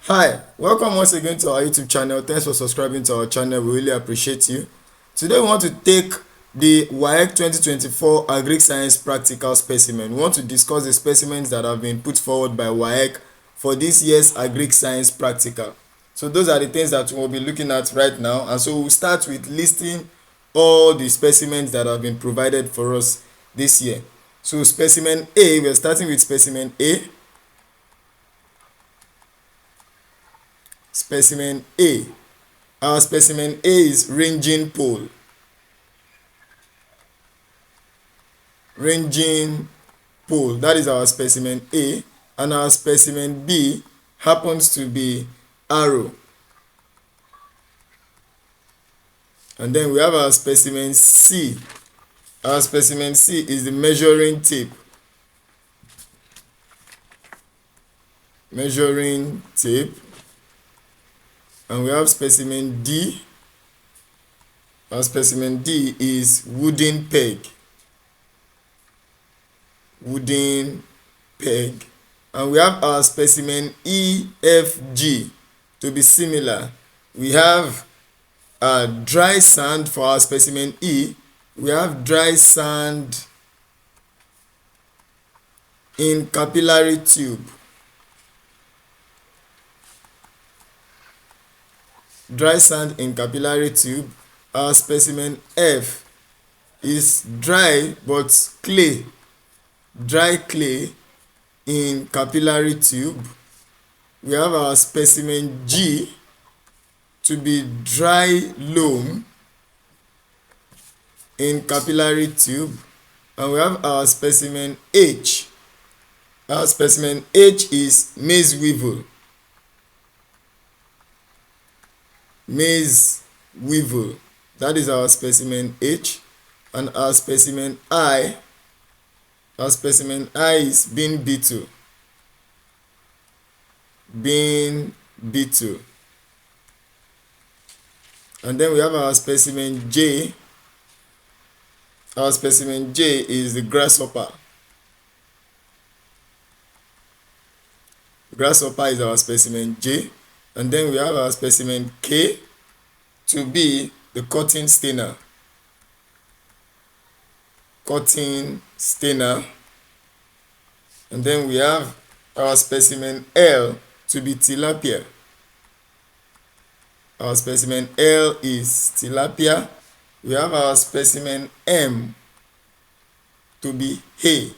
Hi, welcome once again to our YouTube channel. Thanks for subscribing to our channel. We really appreciate you. Today we want to take the Waec 2024 Agric Science Practical Specimen. We want to discuss the specimens that have been put forward by Waec for this year's Agric Science Practical. So those are the things that we'll be looking at right now. And so we'll start with listing all the specimens that have been provided for us this year. So specimen A, we're starting with specimen A. Specimen A. Our specimen A is ranging pole. Ranging pole. That is our specimen A. And our specimen B happens to be arrow. And then we have our specimen C. Our specimen C is the measuring tape. Measuring tape. And we have specimen D. Our specimen D is wooden peg. Wooden peg. And we have our specimen E, F, G to be similar. We have dry sand for our specimen E. We have dry sand in capillary tube. Dry sand in capillary tube. Our specimen F is dry but clay. Dry clay in capillary tube. We have our specimen G to be dry loam in capillary tube. And we have our specimen H. Our specimen H is maize weevil. Maize weevil. That is our specimen H. And our specimen I is bean beetle. Bean beetle. And then we have our specimen J. Our specimen J is the grasshopper. Grasshopper is our specimen J. And then we have our specimen K to be the cotton stainer. Cotton stainer. And then we have our specimen L to be tilapia. Our specimen L is tilapia. We have our specimen M to be hay.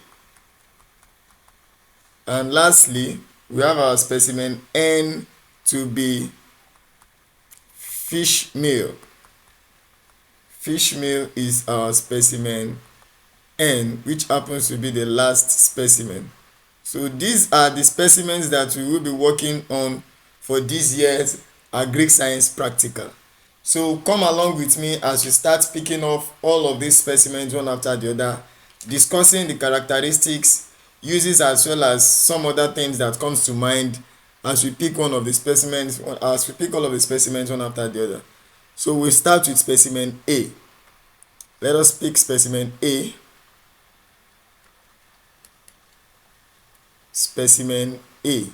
And lastly, we have our specimen N to be fish meal. Fish meal is our specimen N, which happens to be the last specimen. So these are the specimens that we will be working on for this year's Agric Science Practical. So come along with me as we start picking off all of these specimens one after the other, discussing the characteristics, uses, as well as some other things that comes to mind as we pick one of the specimens, as we pick all of the specimens one after the other. So we start with specimen A. Let us pick specimen A. Specimen A.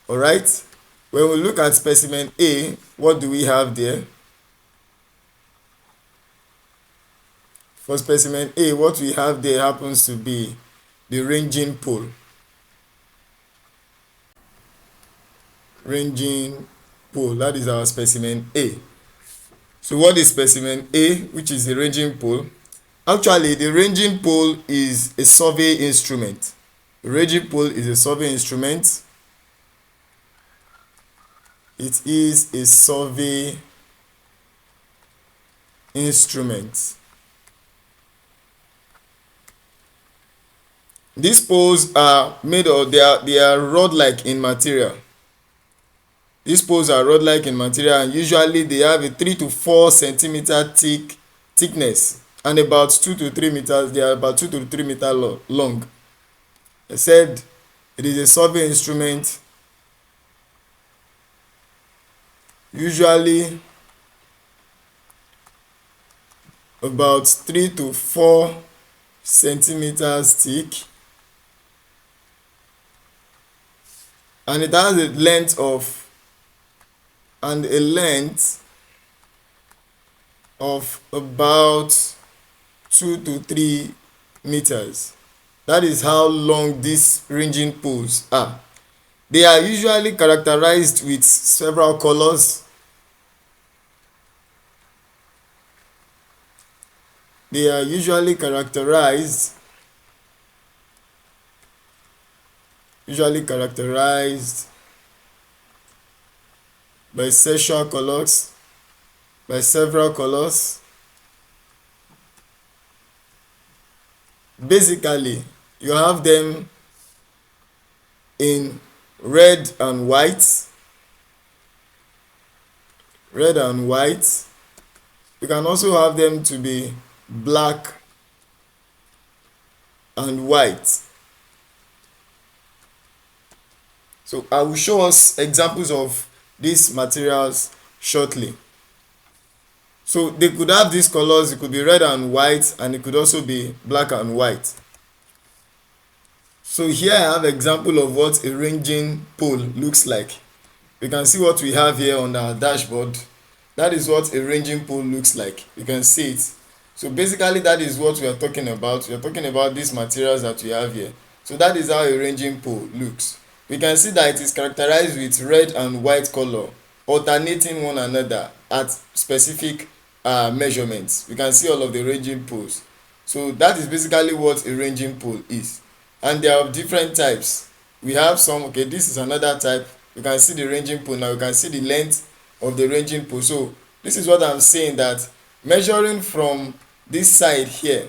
Alright, when we look at specimen A, what do we have there? For specimen A, what we have there happens to be the ranging pole. Ranging pole, that is our specimen A. So what is specimen A, which is the ranging pole? Actually, the ranging pole is a survey instrument. The ranging pole is a survey instrument. It is a survey instrument. These poles are made of, they are rod-like in material. These poles are rod-like in material, and usually they have a 3 to 4 centimeter thickness and about 2 to 3 meters. They are about 2 to 3 meters long. I said it is a survey instrument, usually about 3 to 4 centimeters thick, and it has a length of and a length of about 2 to 3 meters. That is how long these ranging poles are. They are usually characterized with several colors. They are usually characterized by several colors. Basically, you have them in red and white. You can also have them to be black and white. So I will show us examples of these materials shortly. So they could have these colors. It could be red and white, and it could also be black and white. So here I have an example of what a ranging pole looks like. You can see what we have here on our dashboard. That is what a ranging pole looks like. You can see it. So basically that is what we are talking about. We are talking about these materials that we have here. So that is how a ranging pole looks. We can see that it is characterized with red and white color alternating one another at specific measurements. We can see all of the ranging poles. So that is basically what a ranging pole is. And there are different types. We have some, okay, this is another type. You can see the ranging pole now. You can see the length of the ranging pole. So this is what I'm saying, that measuring from this side here,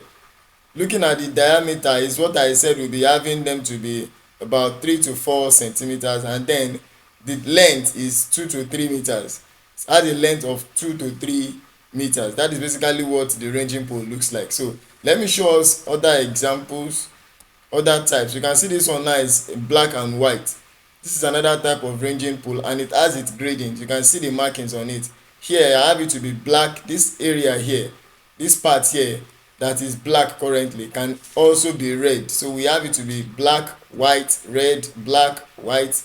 looking at the diameter is what I said we'll be having them to be about 3 to 4 centimeters, and then the length is 2 to 3 meters. At the length of 2 to 3 meters, that is basically what the ranging pole looks like. So let me show us other examples, other types. You can see this one now is black and white. This is another type of ranging pole, and it has its gradings. You can see the markings on it. Here I have it to be black. This area here, this part here that is black currently, can also be red. So we have it to be black, white, red, black, white,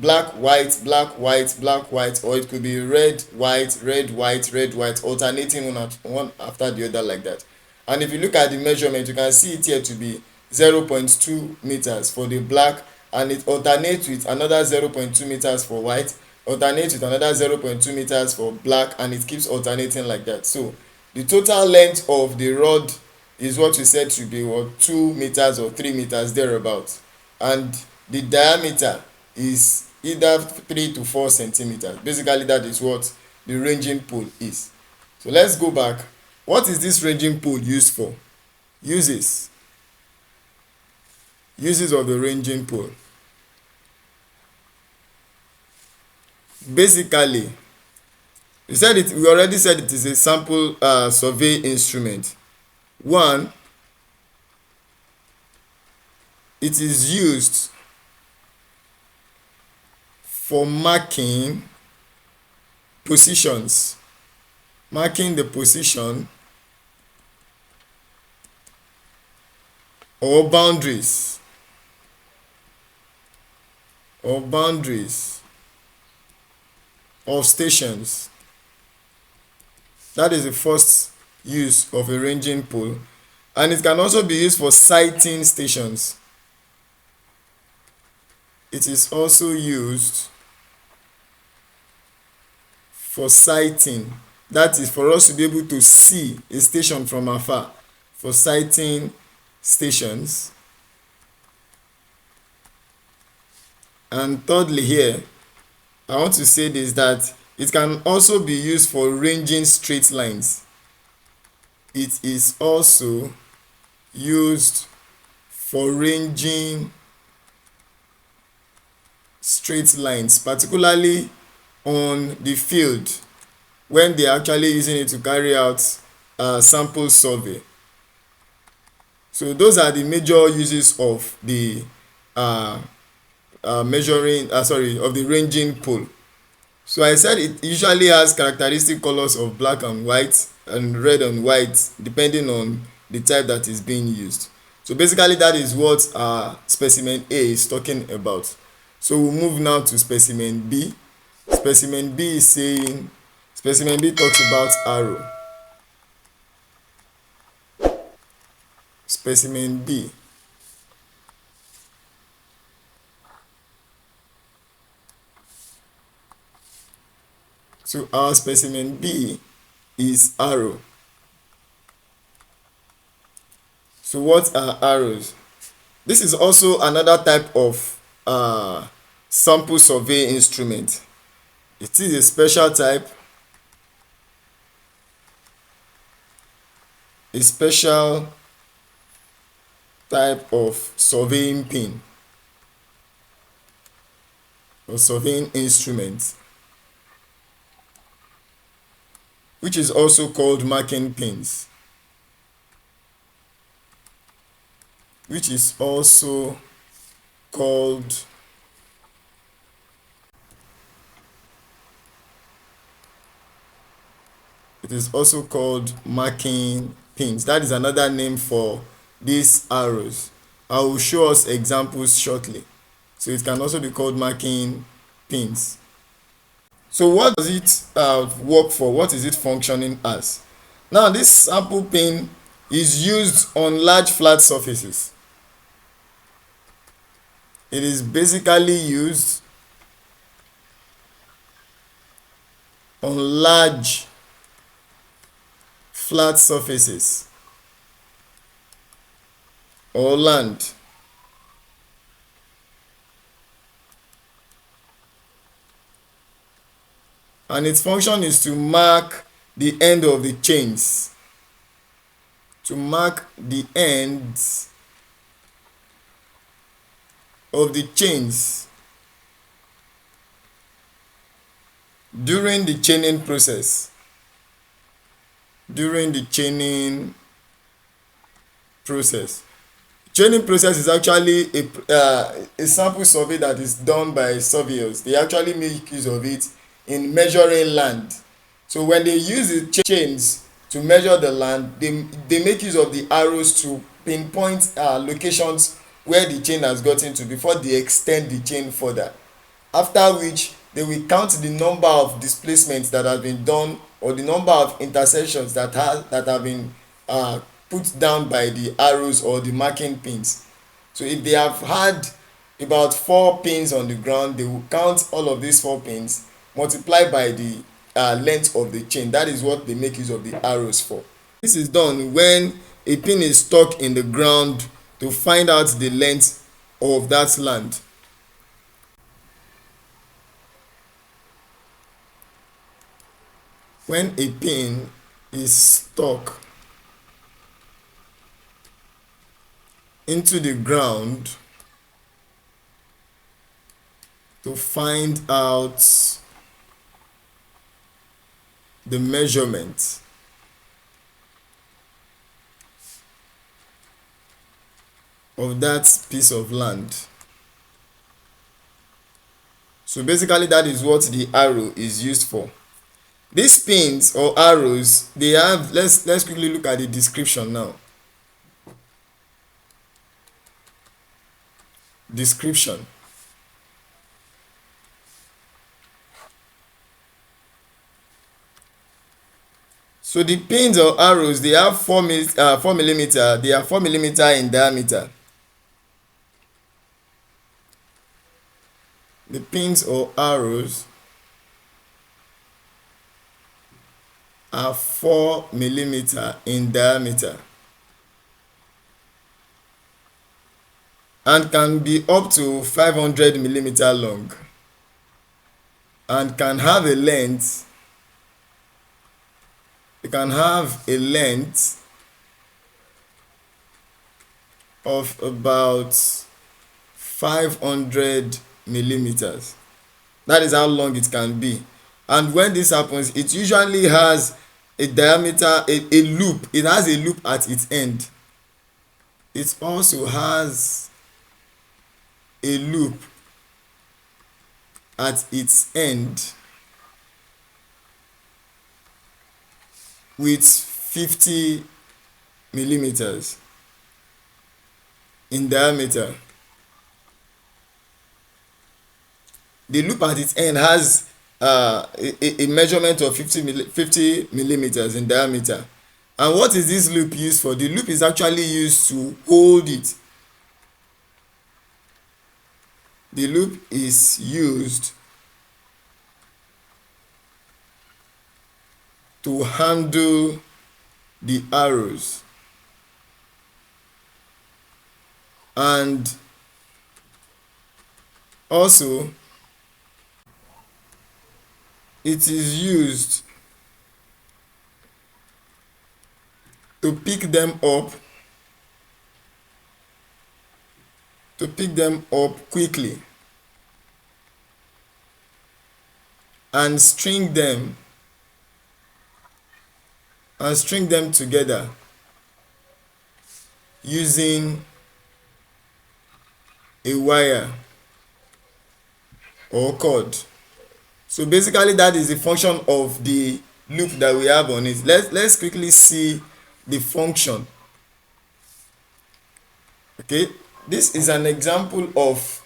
black, white, black, white, black, white, or it could be red, white, red, white, red, white, alternating one after the other like that. And if you look at the measurement, you can see it here to be 0.2 meters for the black, and it alternates with another 0.2 meters for white, alternates with another 0.2 meters for black, and it keeps alternating like that. So the total length of the rod is what we said to be 2 meters or 3 meters thereabout, and the diameter is either 3 to 4 centimeters. Basically that is what the ranging pole is. So let's go back. What is this ranging pole used for? Uses of the ranging pole. Basically, we already said it is a sample survey instrument. One, it is used for marking positions, marking the position or boundaries of stations. That is the first use of a ranging pole, and it can also be used for sighting stations. It is also used for sighting. That is for us to be able to see a station from afar, for sighting stations. And thirdly here, I want to say this, that it can also be used for ranging straight lines. It is also used for ranging straight lines, particularly on the field when they are actually using it to carry out a sample survey. So those are the major uses of the of the ranging pole. So I said it usually has characteristic colors of black and white and red and white, depending on the type that is being used. So basically that is what specimen A is talking about. So we'll move now to specimen B. Specimen B is saying, specimen B talks about arrow. Specimen B. So our specimen B is arrow. So what are arrows? This is also another type of sample survey instrument. It is a special type, of surveying pin or surveying instrument, which is also called marking pins, which is also called marking pins. That is another name for these arrows. I will show us examples shortly. So it can also be called marking pins. So what does it work for? What is it functioning as? Now this sample pin is used on large flat surfaces. It is basically used on large flat surfaces or land. And its function is to mark the end of the chains. To mark the ends of the chains during the chaining process. Chaining process is actually a sample survey that is done by surveyors. They actually make use of it in measuring land. So when they use the chains to measure the land, they make use of the arrows to pinpoint locations where the chain has gotten to before they extend the chain further. After which they will count the number of displacements that have been done or the number of intersections that have been put down by the arrows or the marking pins. So if they have had about 4 pins on the ground, they will count all of these 4 pins, multiply by the length of the chain. That is what they make use of the arrows for. This is done when a pin is stuck in the ground to find out the length of that land. When a pin is stuck into the ground to find out the measurement of that piece of land. So basically that is what the arrow is used for. These pins or arrows, they have, let's quickly look at the description now. Description. So the pins or arrows, they have 4 millimeter. They are 4 millimeter in diameter. The pins or arrows are 4 millimeter in diameter and can be up to 500 millimeter long and can have a length of about 500 millimeters. That is how long it can be. And when this happens, it usually has a diameter, a loop. It has a loop at its end. It also has a loop at its end with 50 millimeters in diameter. The loop at its end has a measurement of 50 millimeters in diameter. And what is this loop used for? The loop is actually used to hold it. The loop is used to handle the arrows, and also it is used to pick them up quickly and string them together using a wire or cord. So basically that is the function of the loop that we have on it. Let's quickly see the function. Okay, this is an example of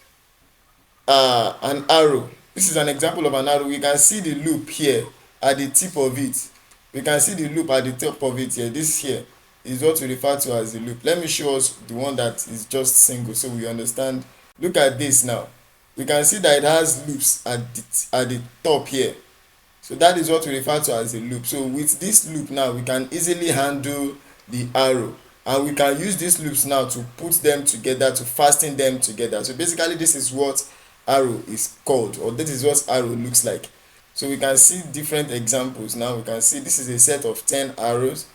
an arrow. This is an example of an arrow. We can see the loop here at the tip of it. We can see the loop at the top of it here. This here is what we refer to as the loop. Let me show us the one that is just single so we understand. Look at this now. We can see that it has loops at the top here. So that is what we refer to as a loop. So with this loop now, we can easily handle the arrow, and we can use these loops now to put them together, to fasten them together. So basically this is what arrow is called, or this is what arrow looks like. So we can see different examples now. We can see this is a set of 10 arrows.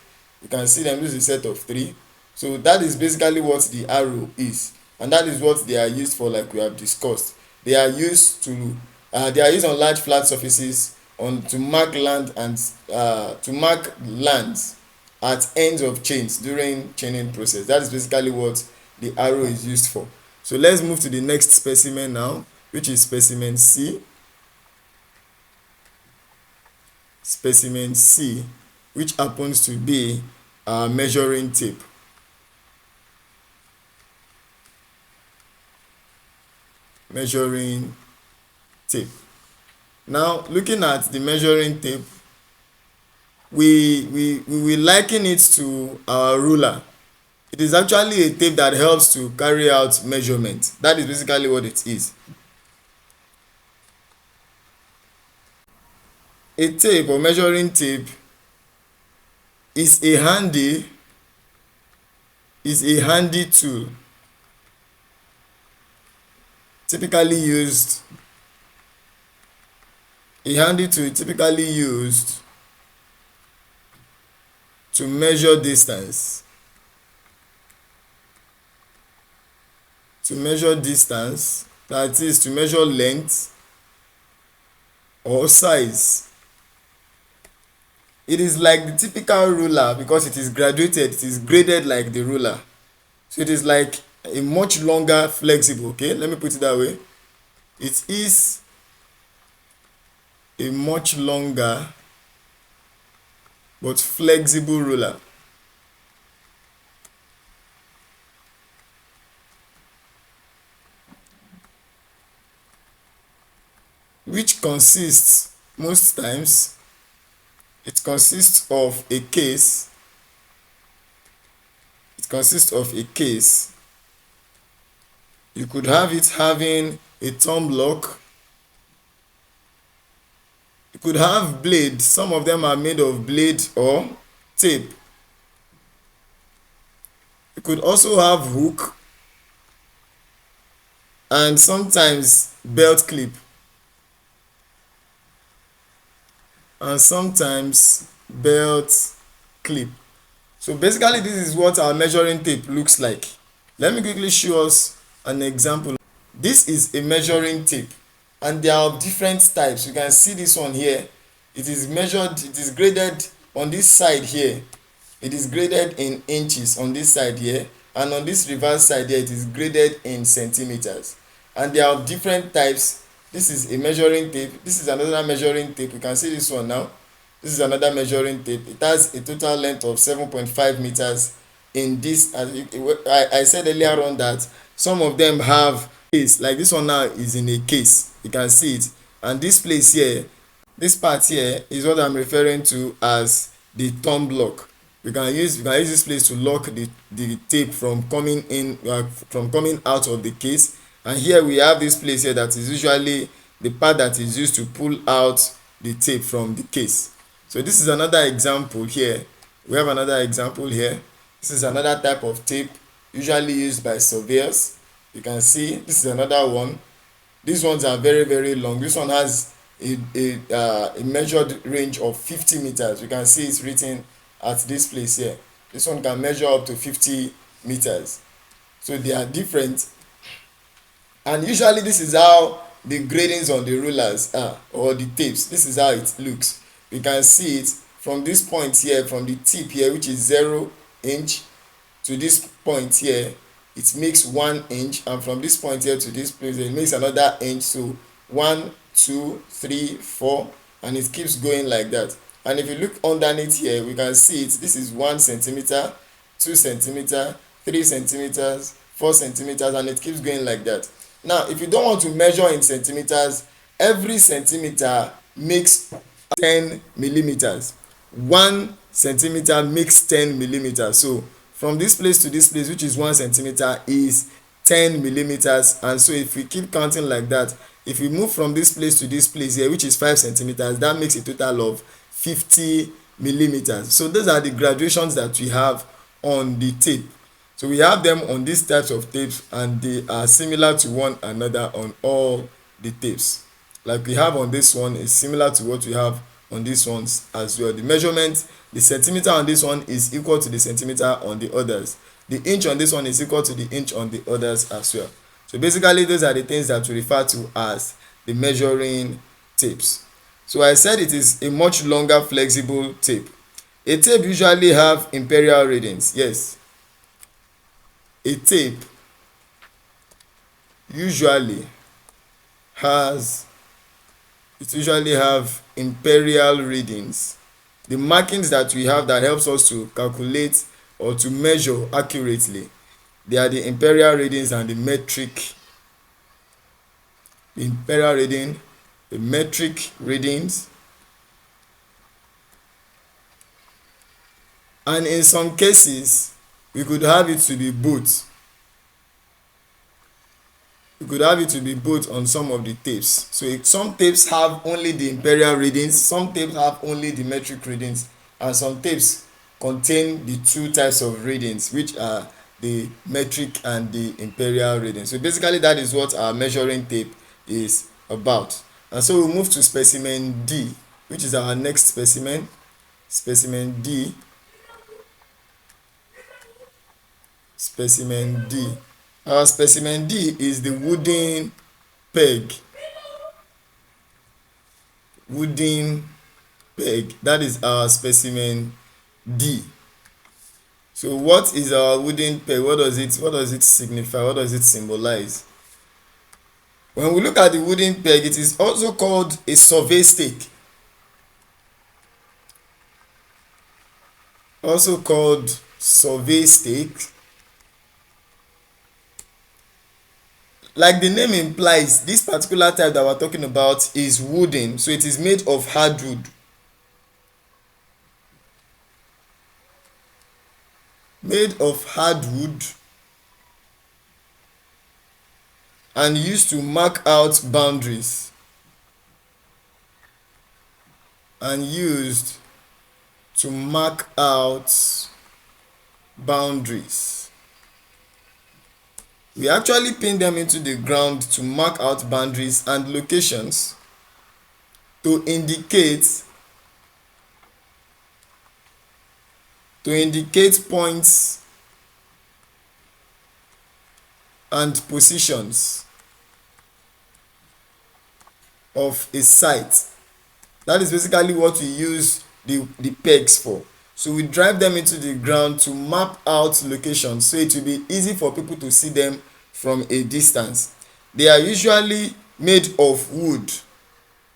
You can see them, this is a set of 3. So that is basically what the arrow is, and that is what they are used for, like we have discussed. They are used on large flat surfaces to mark land and to mark lands at ends of chains during chaining process. That is basically what the arrow is used for. So let's move to the next specimen now, which is specimen C. Specimen C, which happens to be a measuring tape. Measuring tape. Now, looking at the measuring tape, we will liken it to our ruler. It is actually a tape that helps to carry out measurement. That is basically what it is. A tape or measuring tape is a handy tool typically used to measure distance, that is to measure length or size. It is like the typical ruler because it is graduated, it is graded like the ruler. So it is like a much longer flexible, okay, let me put it that way. It is a much longer but flexible ruler. Which consists most times, it consists of a case. You could have it having a thumb lock. You could have blade. Some of them are made of blade or tape. You could also have hook and sometimes belt clip. So basically this is what our measuring tape looks like. Let me quickly show us an example. This is a measuring tape and there are different types. You can see this one here. It is graded on this side here. It is graded in inches on this side here, and on this reverse side here it is graded in centimeters. And there are different types. This is a measuring tape. This is another measuring tape. You can see this one now. This is another measuring tape. It has a total length of 7.5 meters in this. I said earlier on that some of them have case, like this one now is in a case. You can see it. And this place here This part here is what I'm referring to as the thumb lock. We can use this place to lock the tape from coming in, from coming out of the case. And here we have this place here that is usually the part that is used to pull out the tape from the case. So this is another example here. We have another example here. This is another type of tape usually used by surveyors. You can see this is another one. These ones are very very long. This one has a measured range of 50 meters. You can see it's written at this place here. This one can measure up to 50 meters. So they are different, and usually this is how the gradings on the rulers are, or the tapes. This is how it looks. You can see it from this point here, from the tip here, which is 0 inch, to this point here it makes 1 inch, and from this point here to this place it makes another inch. So 1, 2, 3, 4, and it keeps going like that. And if you look underneath here, we can see it. This is 1 centimeter, 2 centimeter, 3 centimeters, 4 centimeters, and it keeps going like that. Now if you don't want to measure in centimeters, every centimeter makes 10 millimeters. 1 centimeter makes 10 millimeters. So from this place to this place, which is 1 centimeter, is 10 millimeters. And so if we keep counting like that, if we move from this place to this place here, which is 5 centimeters, that makes a total of 50 millimeters. So those are the graduations that we have on the tape. So we have them on these types of tapes, and they are similar to one another on all the tapes. Like we have on this one is similar to what we have on these ones as well. The measurement, the centimeter on this one is equal to the centimeter on the others. The inch on this one is equal to the inch on the others as well. So basically those are the things that we refer to as the measuring tapes. So I said it is a much longer flexible tape. A tape usually have imperial readings. Yes. A tape usually have imperial readings. The markings that we have that helps us to calculate or to measure accurately, they are the imperial readings and the metric. The imperial reading, the metric readings, and in some cases we could have it to be both. We could have it to be both on some of the tapes. So some tapes have only the imperial readings, some tapes have only the metric readings, and some tapes contain the two types of readings, which are the metric and the imperial readings. So basically that is what our measuring tape is about. And so we move to specimen D, which is our next specimen. Specimen D. Specimen D. Our specimen D is the wooden peg. Wooden peg. That is our specimen D. So what is our wooden peg? What does it signify? What does it symbolize? When we look at the wooden peg, it is also called a survey stake. Also called survey stake. Like the name implies, this particular type that we're talking about is wooden, so it is made of hardwood. Made of hardwood and used to mark out boundaries. And used to mark out boundaries. We actually pin them into the ground to mark out boundaries and locations to indicate points and positions of a site. That is basically what we use the pegs for. So we drive them into the ground to map out locations, so it will be easy for people to see them from a distance. They are usually made of wood.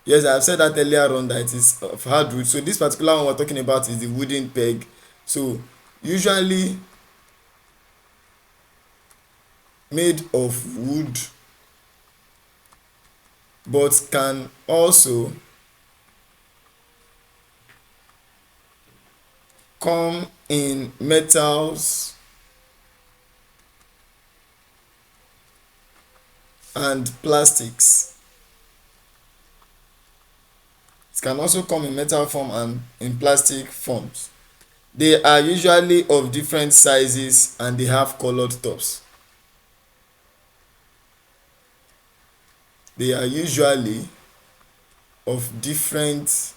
Yes, I have said that earlier on that it is of hardwood. So this particular one we're talking about is the wooden peg. So usually made of wood, but can also come in metals and plastics. It can also come in metal form and in plastic forms. They are usually of different sizes and they have colored tops. They are usually of different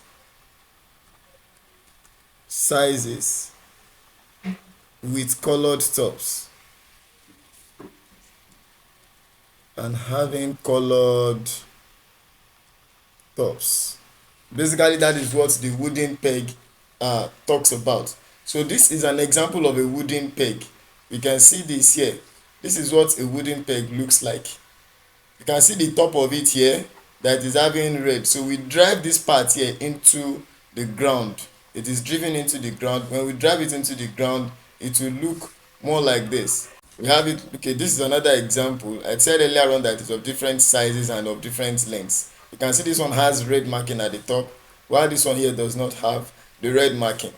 sizes with colored tops and having colored tops. Basically, that is what the wooden peg talks about. So this is an example of a wooden peg. We can see this here. This is what a wooden peg looks like. You can see the top of it here that is having red. So we drive this part here into the ground. It is driven into the ground. When we drive it into the ground, it will look more like this. We have it. Okay, this is another example. I said earlier on that it's of different sizes and of different lengths. You can see this one has red marking at the top, while this one here does not have the red marking.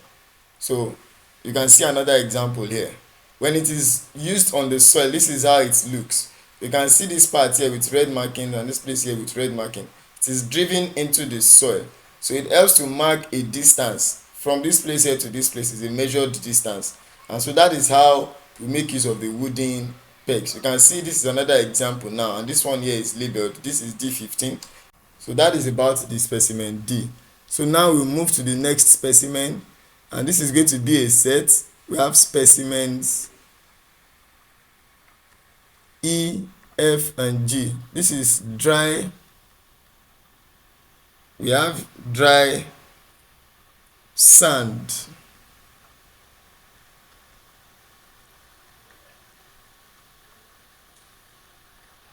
So you can see another example here. When it is used on the soil, this is how it looks. You can see this part here with red marking and this place here with red marking. It is driven into the soil. So it helps to mark a distance from this place here to this place. Is a measured distance. And so that is how we make use of the wooden pegs. You can see this is another example now, and this one here is labeled. This is D15. So that is about the specimen D. So now we move to the next specimen, and this is going to be a set. We have specimens E, F, and G. This is dry. We have dry sand.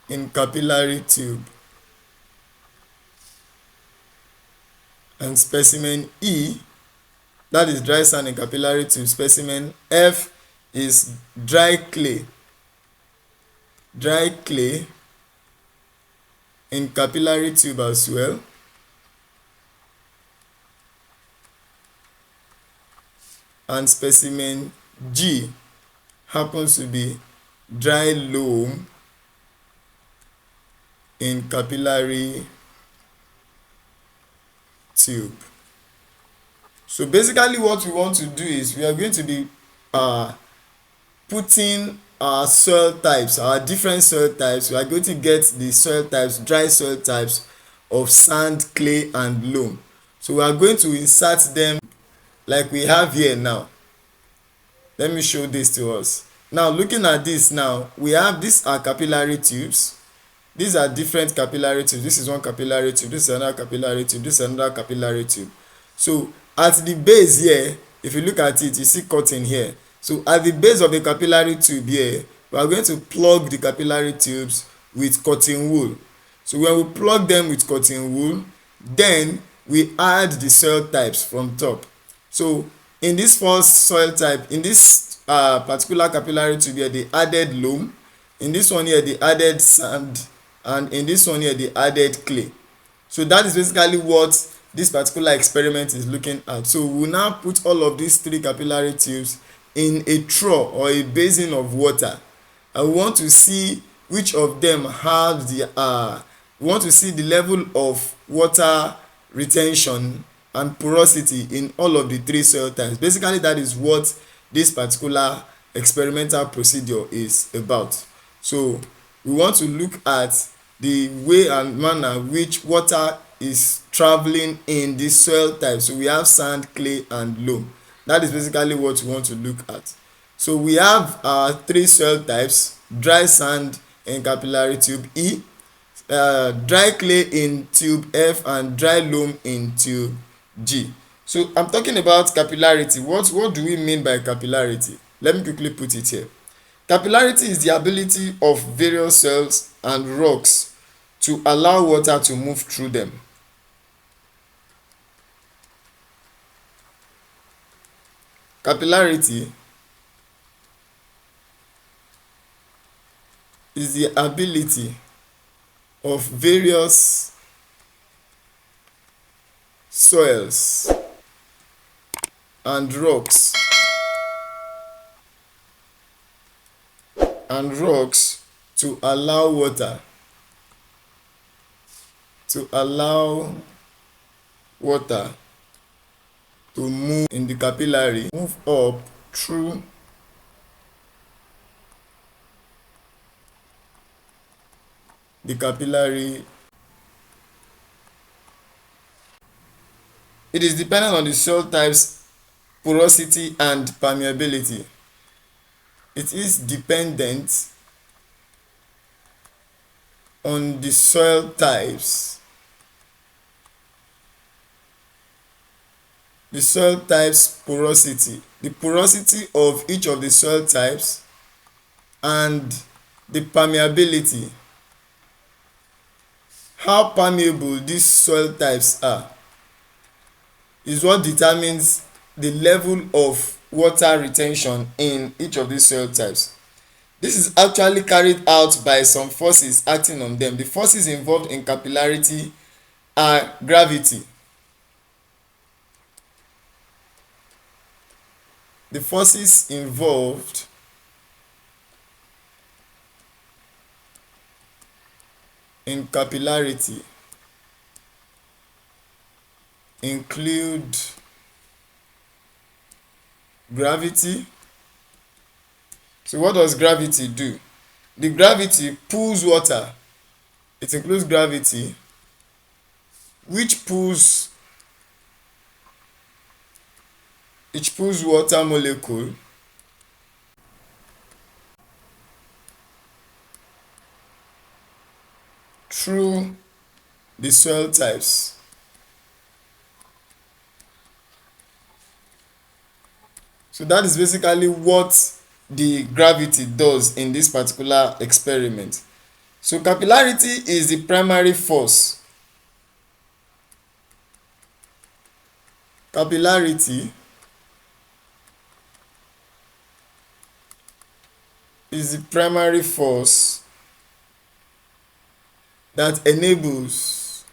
In capillary tube. And specimen E, that is dry sand in capillary tube. Specimen F is dry clay. Dry clay in capillary tube as well. And specimen G happens to be dry loam in capillary tube. So basically what we want to do is we are going to be putting our soil types, our different soil types. We are going to get the soil types, dry soil types of sand, clay, and loam. So we are going to insert them like we have here now. Let me show this to us. Now looking at this now, we have these are capillary tubes. These are different capillary tubes. This is one capillary tube, this is another capillary tube, this is another capillary tube. So at the base here, if you look at it, you see cotton here. So at the base of the capillary tube here, we are going to plug the capillary tubes with cotton wool. So when we plug them with cotton wool, then we add the soil types from top. So in this first soil type, in this particular capillary tube here, they added loam. In this one here, they added sand. And in this one here, they added clay. So that is basically what this particular experiment is looking at. So we will now put all of these three capillary tubes in a trough or a basin of water. And we want to see which of them have the we want to see the level of water retention and porosity in all of the three soil types. Basically, that is what this particular experimental procedure is about. So we want to look at the way and manner which water is traveling in the soil type. So we have sand, clay, and loam. That is basically what we want to look at. So we have our three soil types: dry sand in capillary tube E, dry clay in tube F, and dry loam in tube G. So I'm talking about capillarity. What do we mean by capillarity? Let me quickly put it here. Capillarity is the ability of various soils and rocks to allow water to move through them. Capillarity is the ability of various soils and rocks and rocks to allow water to allow water to move in the capillary, move up through the capillary. It is dependent on the soil types, porosity and permeability. It is dependent on the soil types, the soil types porosity, the porosity of each of the soil types, and the permeability, how permeable these soil types are, is what determines the level of water retention in each of these soil types. This is actually carried out by some forces acting on them. The forces involved in capillarity are gravity. The forces involved in capillarity include gravity. So what does gravity do? The gravity pulls water. It includes gravity, which pulls water molecule through the soil types. So that is basically what the gravity does in this particular experiment. So capillarity is the primary force. Capillarity is the primary force that enables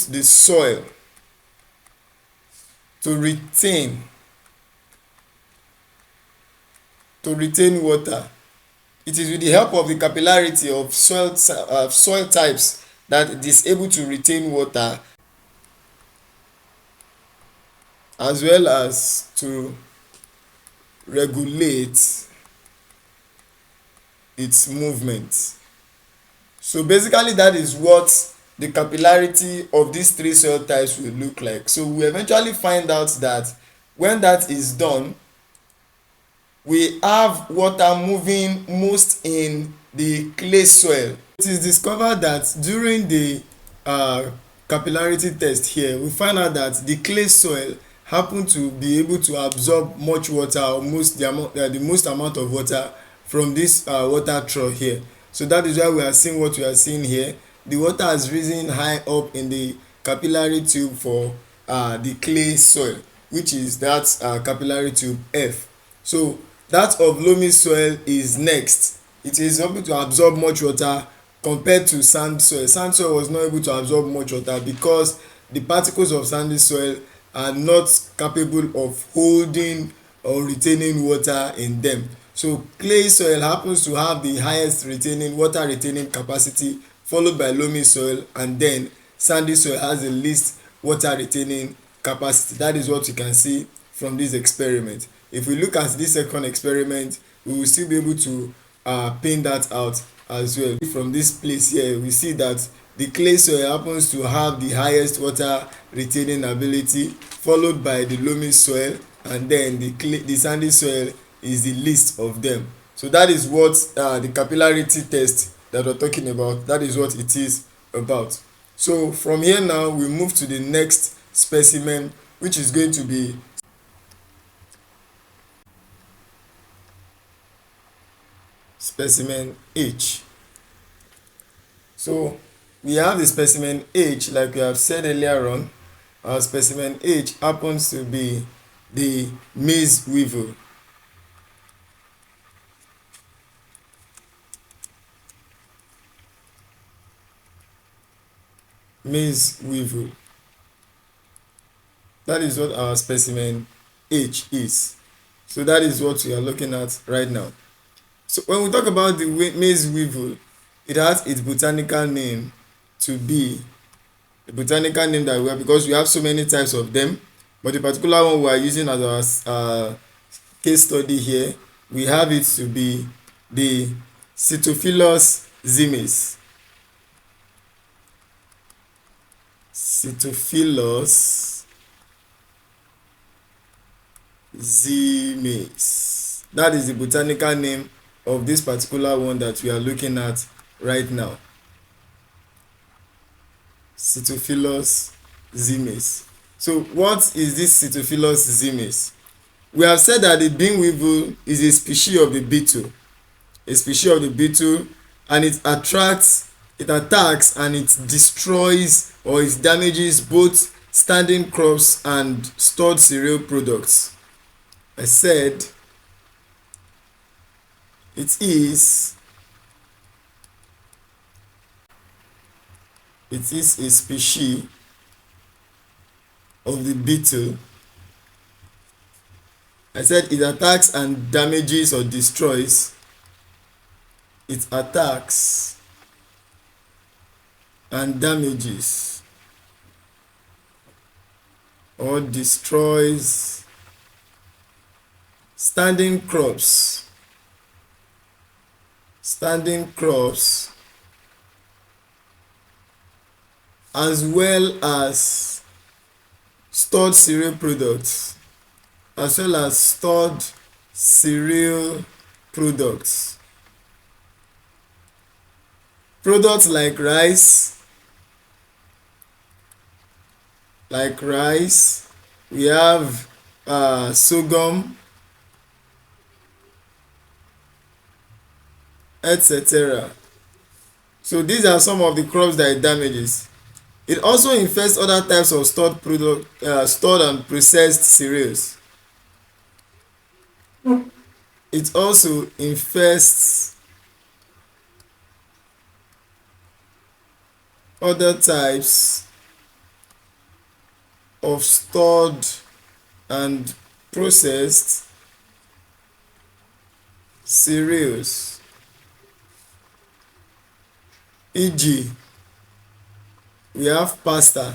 the soil to retain water. It is with the help of the capillarity of soil types that it is able to retain water, as well as to regulate its movement. So basically that is what the capillarity of these three soil types will look like. So we eventually find out that when that is done, we have water moving most in the clay soil. It is discovered that during the capillarity test here, we find out that the clay soil happen to be able to absorb much water, or the most amount of water from this water trough here. So that is why we are seeing what we are seeing here. The water has risen high up in the capillary tube for the clay soil, which is that capillary tube F. So that of loamy soil is next. It is able to absorb much water compared to sand soil. Sand soil was not able to absorb much water because the particles of sandy soil are not capable of holding or retaining water in them. So clay soil happens to have the highest water retaining capacity, followed by loamy soil, and then sandy soil has the least water retaining capacity. That is what you can see from this experiment. If we look at this second experiment, we will still be able to paint that out as well. From this place here, we see that the clay soil happens to have the highest water retaining ability, followed by the loamy soil, and then the sandy soil is the least of them. So that is what the capillarity test that we're talking about, that is what it is about. So from here now, we move to the next specimen, which is going to be specimen H. So we have the specimen H, like we have said earlier on. Our specimen H happens to be the maize weevil. Maize weevil. That is what our specimen H is. So that is what we are looking at right now. So when we talk about the maize weevil, it has its botanical name to be the botanical name that we have, because we have so many types of them, but the particular one we are using as our case study here, we have it to be the Cytophilus zimes. Cytophilus zimes. That is the botanical name of this particular one that we are looking at right now. Cytophilus zimes. So what is this Cytophilus zimes? We have said that the bean weevil is a species of the beetle, and it attacks and it destroys or it damages both standing crops and stored cereal products. I said it is a species of the beetle. I said it attacks and damages or destroys. It attacks and damages or destroys standing crops as well as stored cereal products, products like rice, we have sorghum, etc. So these are some of the crops that it damages. It also infests other types of stored and processed cereals. It also infests other types of stored and processed cereals, e.g. we have pasta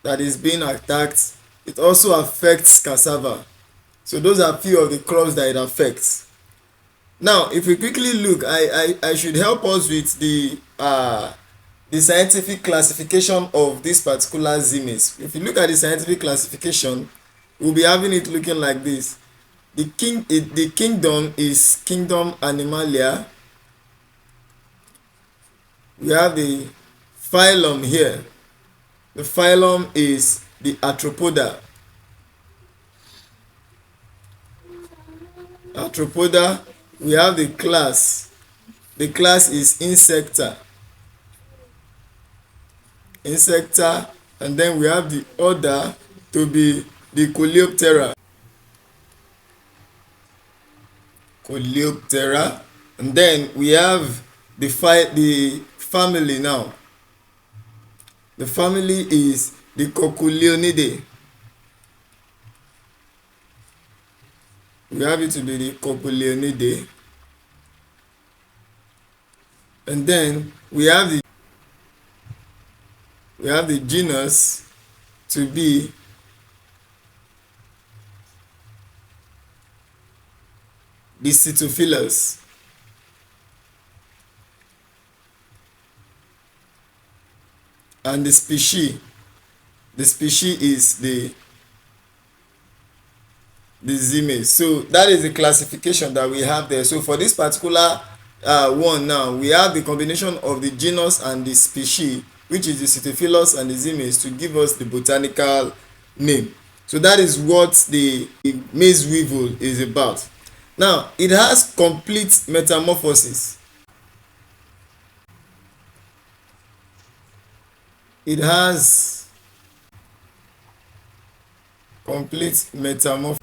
that is being attacked. It also affects cassava. So those are few of the crops that it affects. Now if we quickly look, I should help us with the scientific classification of this particular zimes. If you look at the scientific classification, we'll be having it looking like this. The kingdom is kingdom Animalia. We have the phylum here. The phylum is the Arthropoda. We have the class. The class is Insecta, and then we have the order to be the Coleoptera, and then we have the family now. The family is the Coculeonidae. We have it to be the Coculeonidae, and then we have the genus to be the Cytophilus. And the species is the zimes. So that is the classification that we have there. So for this particular one now, we have the combination of the genus and the species, which is the Cytophilus and the zimes, to give us the botanical name. So that is what the maize weevil is about. Now it has complete metamorphosis. It has complete metamorphosis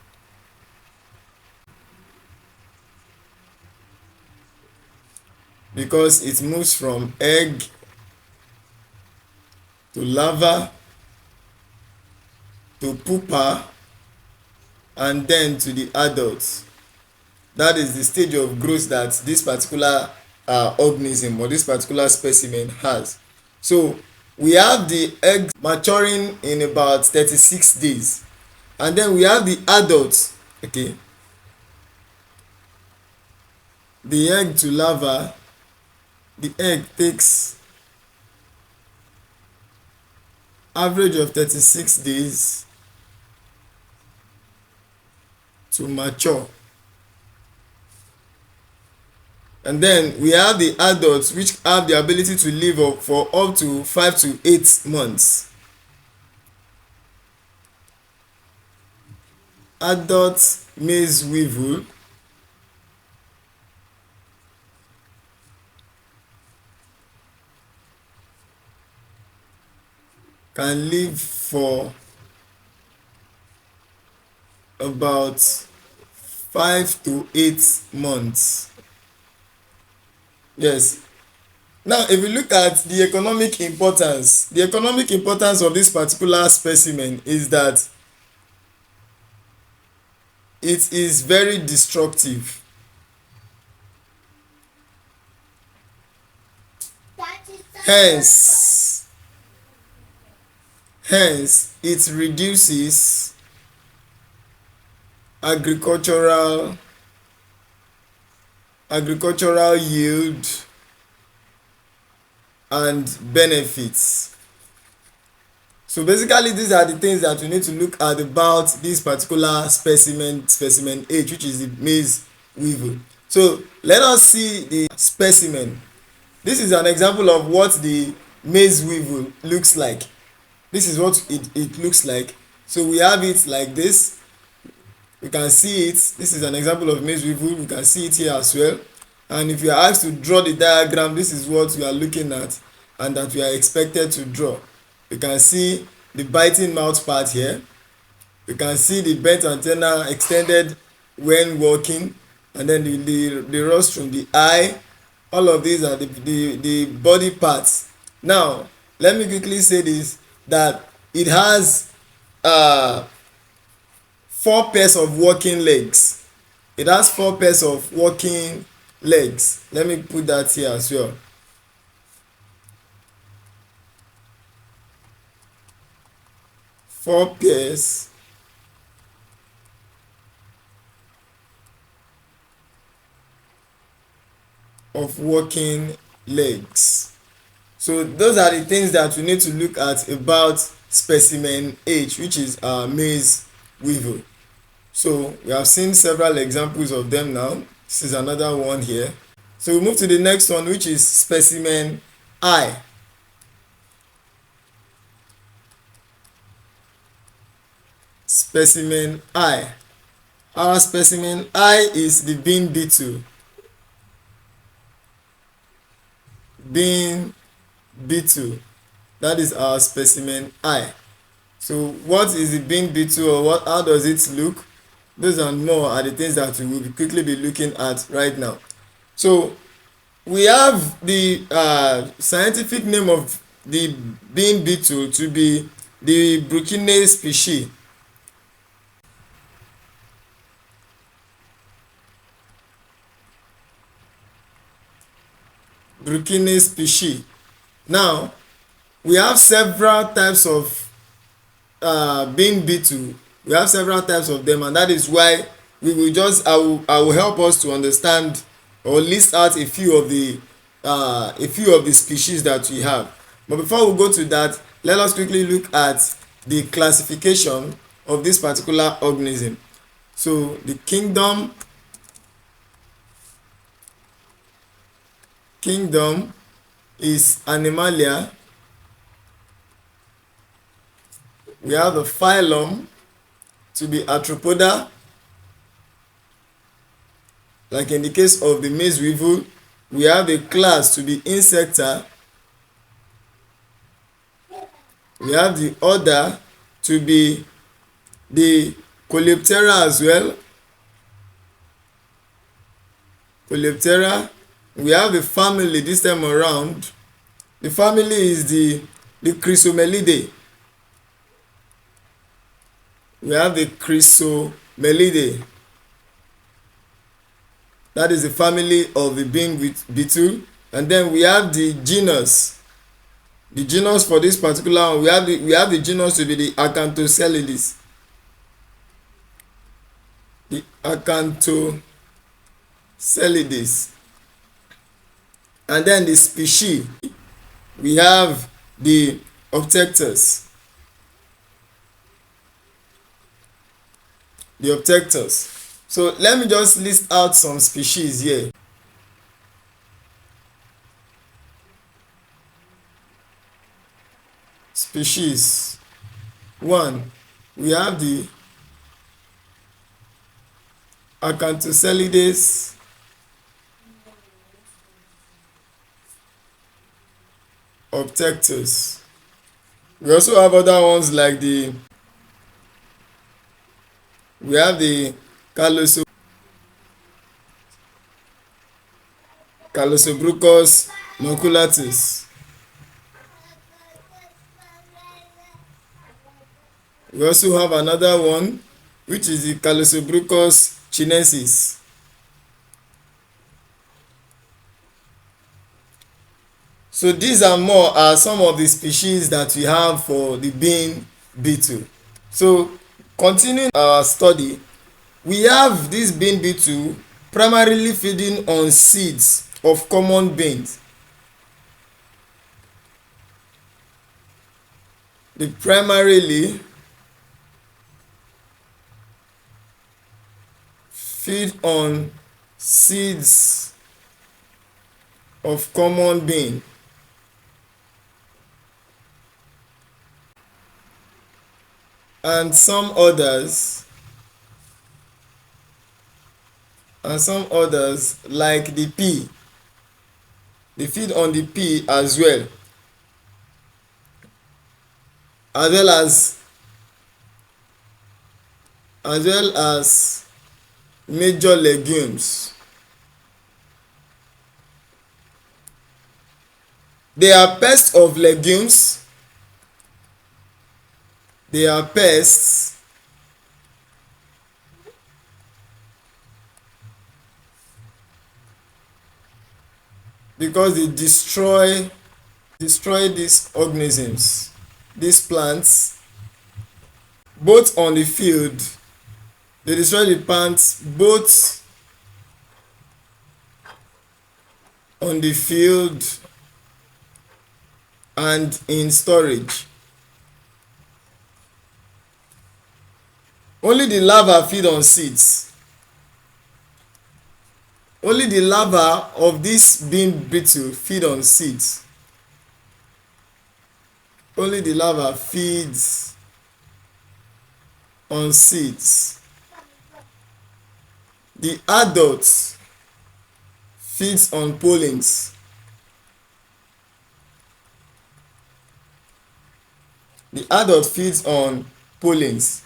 because it moves from egg to larva to pupa and then to the adults. That is the stage of growth that this particular organism or this particular specimen has. So we have the egg maturing in about 36 days, and then we have the adults. Okay, the egg to larva, the egg takes average of 36 days to mature. And then we have the adults, which have the ability to live for up to 5 to 8 months. Adult maize weevil can live for about 5 to 8 months. Yes. Now, if you look at the economic importance of this particular specimen is that it is very destructive. Hence, it reduces agricultural yield and benefits. So basically these are the things that we need to look at about this particular specimen H, which is the maize weevil. So let us see the specimen. This is an example of what the maize weevil looks like. This is what it looks like. So we have it like this. You can see it. This is an example of maize weevil. You can see it here as well. And if you are asked to draw the diagram, this is what you are looking at and that we are expected to draw. You can see the biting mouth part here. You can see the bent antenna extended when walking, and then the rostrum, the eye. All of these are the body parts. Now, let me quickly say this, that it has 4 pairs of walking legs. It has 4 pairs of walking legs. Let me put that here as well. Four pairs of walking legs. So those are the things that we need to look at about specimen H, which is our maize weevil. So we have seen several examples of them now. This is another one here. So we move to the next one, which is specimen I. Specimen I. Our specimen I is the bean beetle. Bean beetle. That is our specimen I. So what is the bean beetle, or how does it look? Those and more are the things that we will quickly be looking at right now. So we have the scientific name of the bean beetle to be the Brucine species. Brucine species. Now, we have several types of bean beetle. We have several types of them, and that is why we will just I will help us to understand or list out a few of the species that we have. But before we go to that, let us quickly look at the classification of this particular organism. So the kingdom is Animalia. We have the phylum to be Arthropoda, like in the case of the maize weevil. We have a class to be Insecta. We have the order to be the Coleoptera as well. Coleoptera. We have the family this time around. The family is the Chrysomelidae. We have the Chrysomelidae. Melidae. That is the family of the bean beetle. And then we have the genus. The genus for this particular one, we have the genus to be the Acanthocelides. The Acanthocelides. And then the species, we have the Optectus. The Optectus. So let me just list out some species here. Species 1, we have the Acanthocelides, Optectus. We also have other ones like we have the Callosobruchus maculatus. We also have another one which is the Callosobruchus chinensis. So these are some of the species that we have for the bean beetle. So continuing our study, we have this bean beetle primarily feeding on seeds of common beans. They primarily feed on seeds of common bean. And some others like the pea, they feed on the pea as well as major legumes. They are pests of legumes. They are pests because they destroy these organisms, these plants, both on the field. They destroy the plants both on the field and in storage. Only the larvae feed on seeds. Only the larvae of this bean beetle feed on seeds. Only the larvae feeds on seeds. The adult feeds on pollens. The adult feeds on pollens.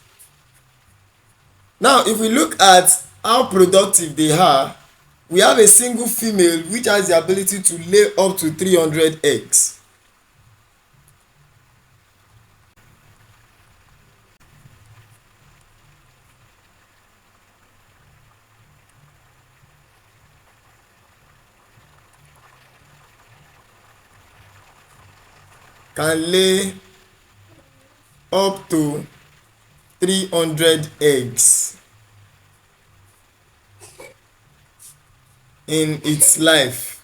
Now, if we look at how productive they are, we have a single female which has the ability to lay up to 300 eggs. Can lay up to 300 eggs in its life.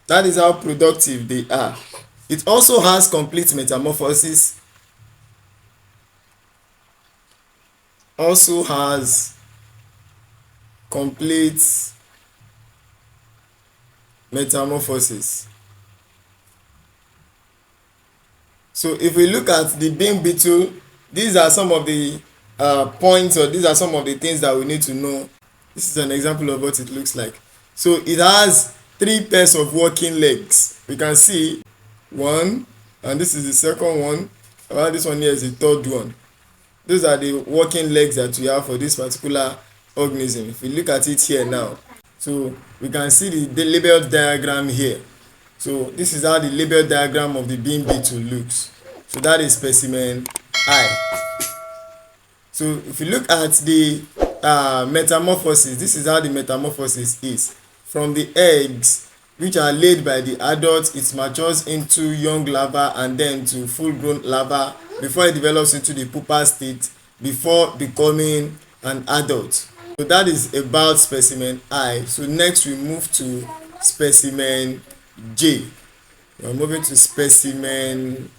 That is how productive they are. It also has complete metamorphosis. Also has complete metamorphosis. So if we look at the bean beetle, these are some of the points, or these are some of the things that we need to know. This is an example of what it looks like. So it has 3 pairs of working legs. We can see one, and this is the second one, and this one here is the third one. Those are the working legs that we have for this particular organism. If we look at it here now, so we can see the labeled diagram here. So this is how the label diagram of the bean beetle looks. So that is specimen I. So if you look at the metamorphosis, this is how the metamorphosis is. From the eggs which are laid by the adult, it matures into young larva and then to full grown larva before it develops into the pupa state before becoming an adult. So that is about specimen I. So next we move to specimen J. We are moving to specimen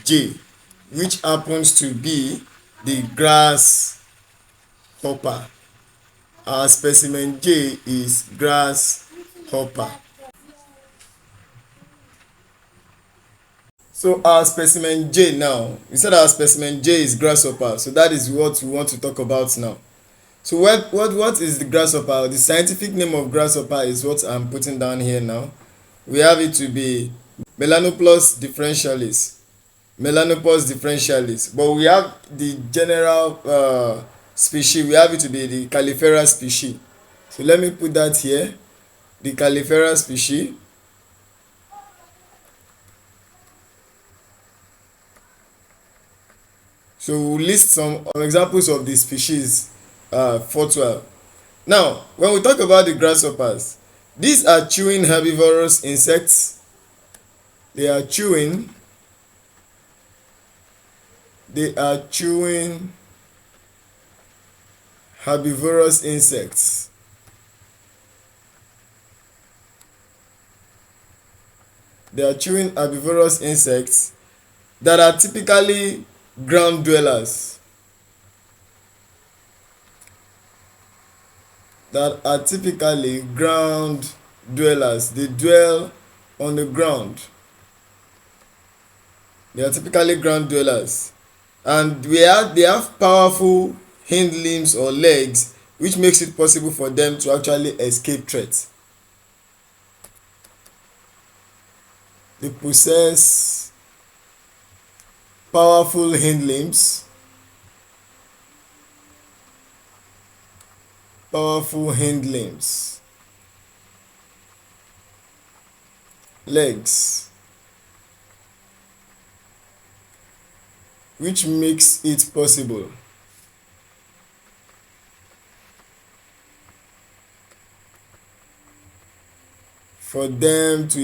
J, which happens to be the grasshopper. Our specimen J is grasshopper. So our specimen J now, we said our specimen J is grasshopper, so that is what we want to talk about now. So what is the grasshopper? The scientific name of grasshopper is what I'm putting down here now. We have it to be Melanopus differentialis. Melanopus differentialis, but we have the general species, we have it to be the Calliferous species. So let me put that here, the Calliferous species. So we'll list some examples of the species 412. Now when we talk about the grasshoppers, these are chewing herbivorous insects. They are chewing herbivorous insects. They are chewing herbivorous insects that are typically ground dwellers. They dwell on the ground. They are typically ground dwellers, and they have powerful hind limbs or legs, which makes it possible for them to actually escape threats. They possess powerful hind limbs, legs, which makes it possible for them to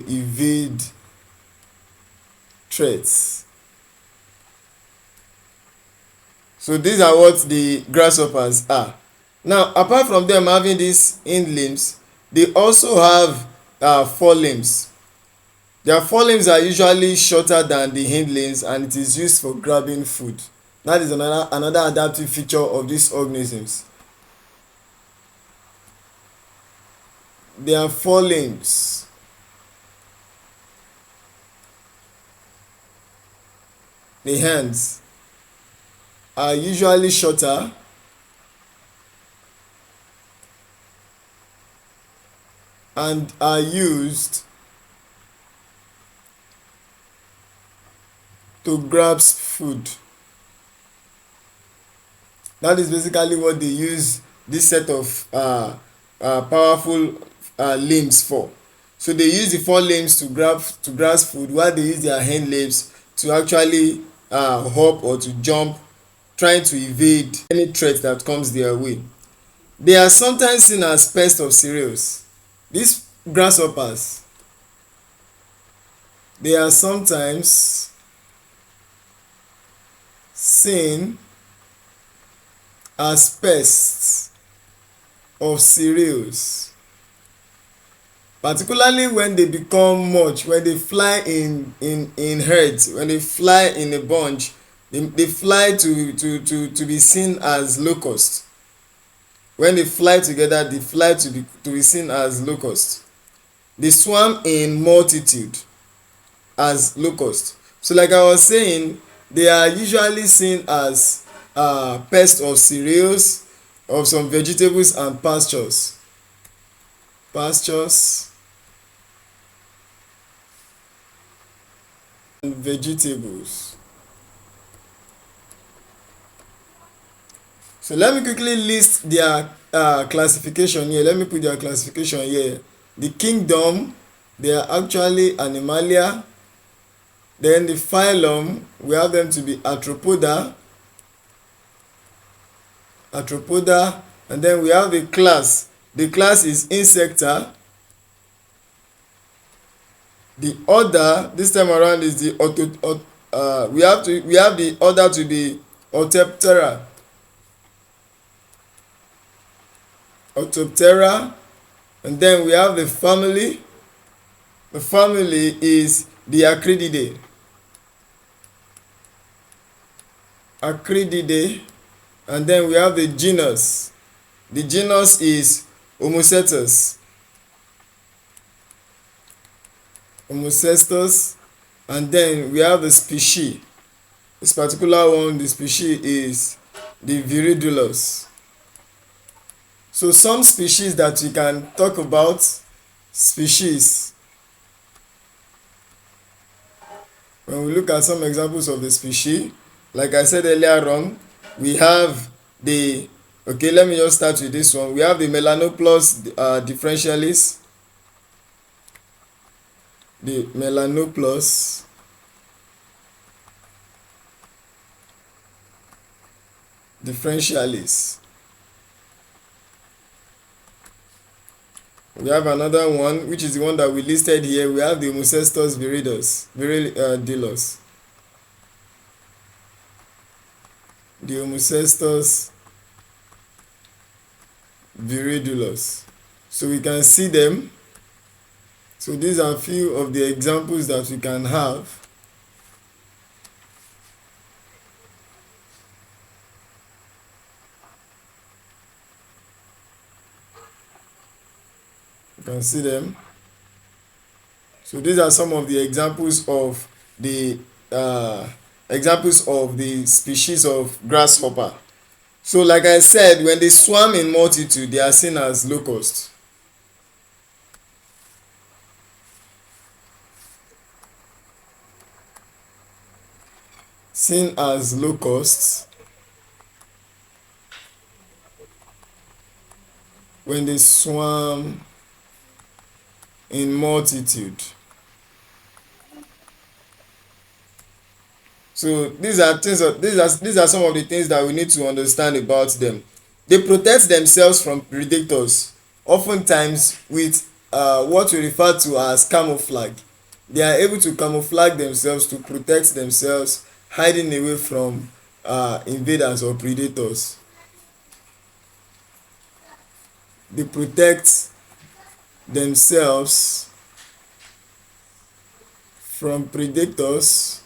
evade threats. So these are what the grasshoppers are. Now apart from them having these hind limbs, they also have forelimbs. Their forelimbs are usually shorter than the hind limbs, and it is used for grabbing food. That is another adaptive feature of these organisms. Their forelimbs, the hands, are usually shorter and are used to grasp food. That is basically what they use this set of powerful limbs for. So they use the forelimbs to grasp food, while they use their hind limbs to actually hop or to jump, trying to evade any threat that comes their way. They are sometimes seen as pests of cereals. These grasshoppers, they are sometimes seen as pests of cereals, particularly when they become much, when they fly in herds, when they fly in a bunch. They fly to be seen as locusts. When they fly together, they fly to be seen as locusts. They swarm in multitude as locusts. So like I was saying, they are usually seen as pests of cereals, of some vegetables and pastures and vegetables. So let me quickly list their classification here. Let me put their classification here. The kingdom, they are actually Animalia. Then the phylum, we have them to be arthropoda, and then we have the class. The class is insecta. The order this time around is the we have the order to be Orthoptera. And then we have the family. The family is the Acrididae. And then we have the genus. The genus is Homocestus. And then we have the species. This particular one, the species is the Viridulus. So some species that we can talk about, species, when we look at some examples of the species, like I said earlier on, we have the, okay, let me just start with this one. We have the Melanopus differentialis. The Melanopus differentialis. We have another one, which is the one that we listed here. We have the Homocestus viridus, viridulus. The Homocestus viridulus. So we can see them. So these are a few of the examples that we can have. You can see them. So these are some of the examples of the species of grasshopper. So like I said, when they swarm in multitude, they are seen as locusts. When they swarm in multitude. So these are some of the things that we need to understand about them. They protect themselves from predators, oftentimes with what we refer to as camouflage. They are able to camouflage themselves to protect themselves, hiding away from invaders or predators. They protect themselves from predators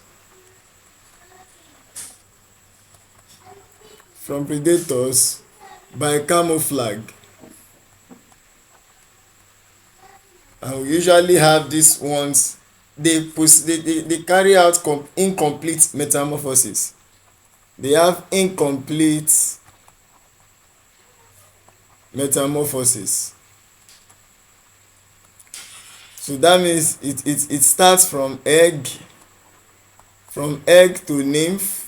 by camouflage. And we usually have these ones, they carry out incomplete metamorphosis. They have incomplete metamorphosis. So that means it starts from egg to nymph,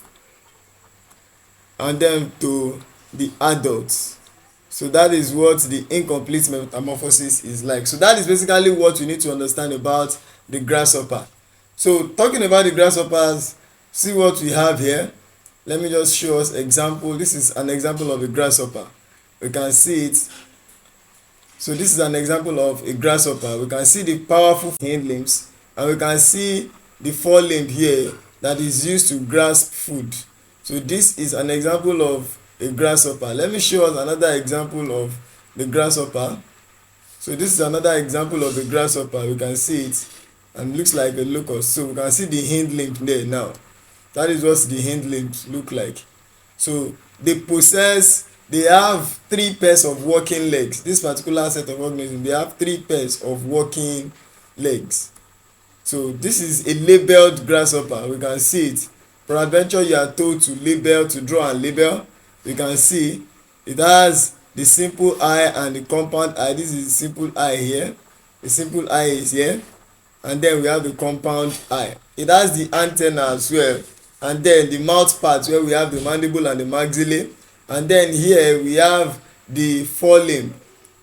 and then to the adults. So that is what the incomplete metamorphosis is like. So that is basically what you need to understand about the grasshopper. So talking about the grasshoppers, see what we have here. Let me just show us example. This is an example of a grasshopper. We can see it. So this is an example of a grasshopper. We can see the powerful hind limbs, and we can see the forelimb here that is used to grasp food. So this is an example of a grasshopper. Let me show us another example of the grasshopper. So this is another example of a grasshopper. We can see it, and it looks like a locust. So we can see the hind limb there now. That is what the hind limbs look like. So they have 3 pairs of working legs. This particular set of organisms, they have 3 pairs of working legs. So this is a labeled grasshopper. We can see it. Peradventure you are told to draw and label. You can see it has the simple eye and the compound eye. This is the simple eye here. The simple eye is here. And then we have the compound eye. It has the antenna as well. And then the mouth part where we have the mandible and the maxillae. And then here we have the forelimb.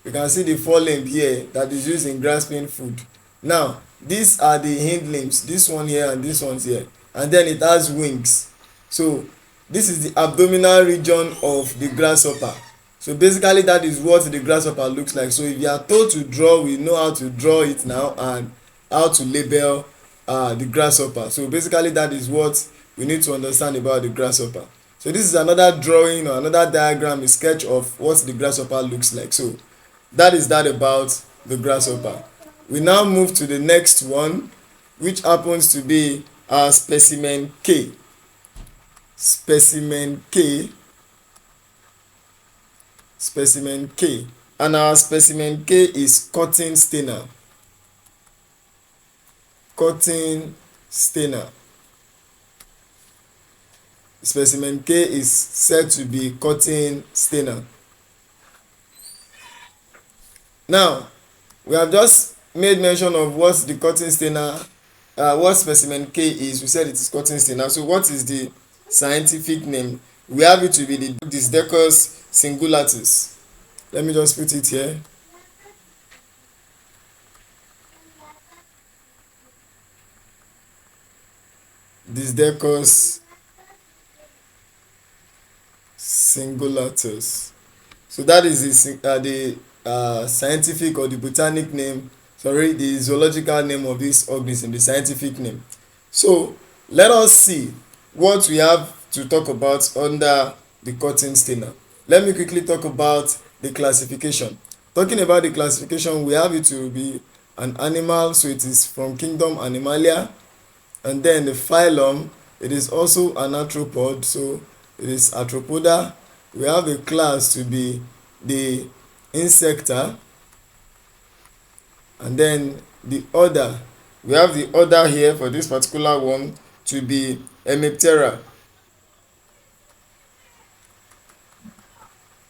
You can see the forelimb here that is used in grasping food. Now, these are the hind limbs, this one here and this one here, and then it has wings. So this is the abdominal region of the grasshopper. So basically that is what the grasshopper looks like. So if you are told to draw, we know how to draw it now and how to label the grasshopper. So basically that is what we need to understand about the grasshopper. So this is another drawing or another diagram, a sketch of what the grasshopper looks like. So that is that about the grasshopper. We now move to the next one, which happens to be our specimen K. Specimen K. Specimen K. And our specimen K is cotton stainer. Cotton stainer. Specimen K is said to be cotton stainer. Now, we have just made mention of what the cotton stainer, what specimen K is. We said it is cotton stainer. So what is the scientific name? We have it to be the Disdecus singulatus. Let me just put it here. Disdecus singulatus. So that is the scientific or the botanic name, the zoological name of this organism, the scientific name. So let us see what we have to talk about under the cotton stainer. Let me quickly talk about the classification. Talking about the classification, we have it to be an animal, so it is from kingdom Animalia. And then the phylum, it is also an arthropod, so it is Arthropoda. We have a class to be the Insecta. And then the order, we have the order here for this particular one to be Hemiptera.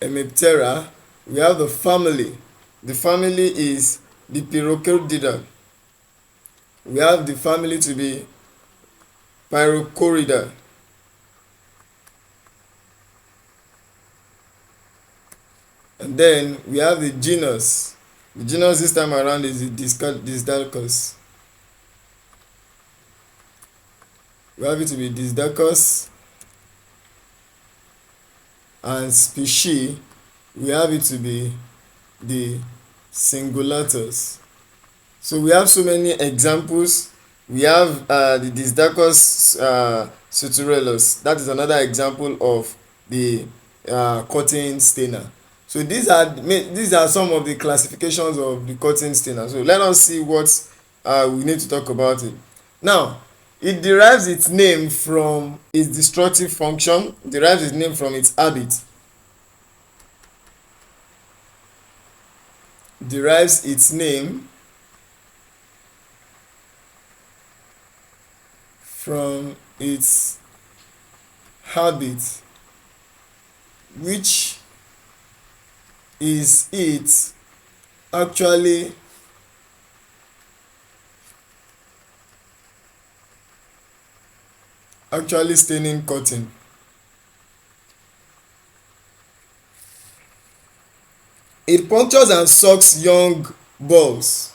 Hemiptera. We have the family. The family is the Pyrrhochordida. We have the family to be Pyrrhochorida. And then we have the genus. The genus this time around is the Disdalcus. We have it to be Disdalcus. And species, we have it to be the Singulatus. So we have so many examples. We have the Disdalcus suturellus. That is another example of the cotton stainer. So these are some of the classifications of the cotton stainer. So let us see what we need to talk about it. Now, it derives its name from its destructive function, derives its name from its habit. Derives its name from its habit, which is it actually staining cotton. It punctures and sucks young balls.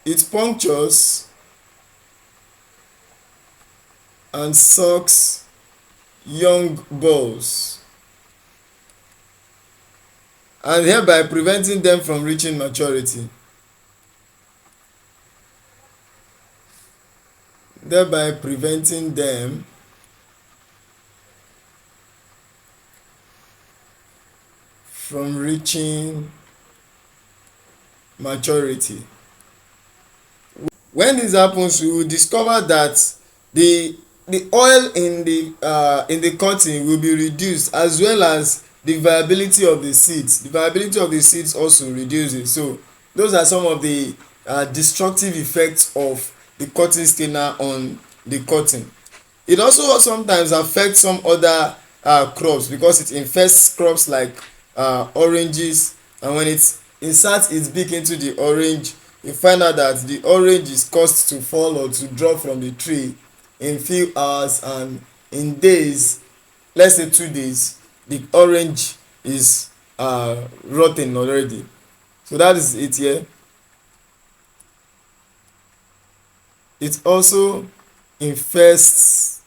It punctures and sucks young balls, and hereby preventing them from reaching maturity. Thereby preventing them from reaching maturity. When this happens, we will discover that the oil in the cotton will be reduced, as well as the viability of the seeds. The viability of the seeds also reduces. So those are some of the destructive effects of the cotton stainer on the cotton. It also sometimes affects some other crops, because it infests crops like oranges, and when it inserts its beak into the orange, you find out that the orange is caused to fall or to drop from the tree in few hours, and in days, let's say 2 days, the orange is rotten already. So that is it here. It also infests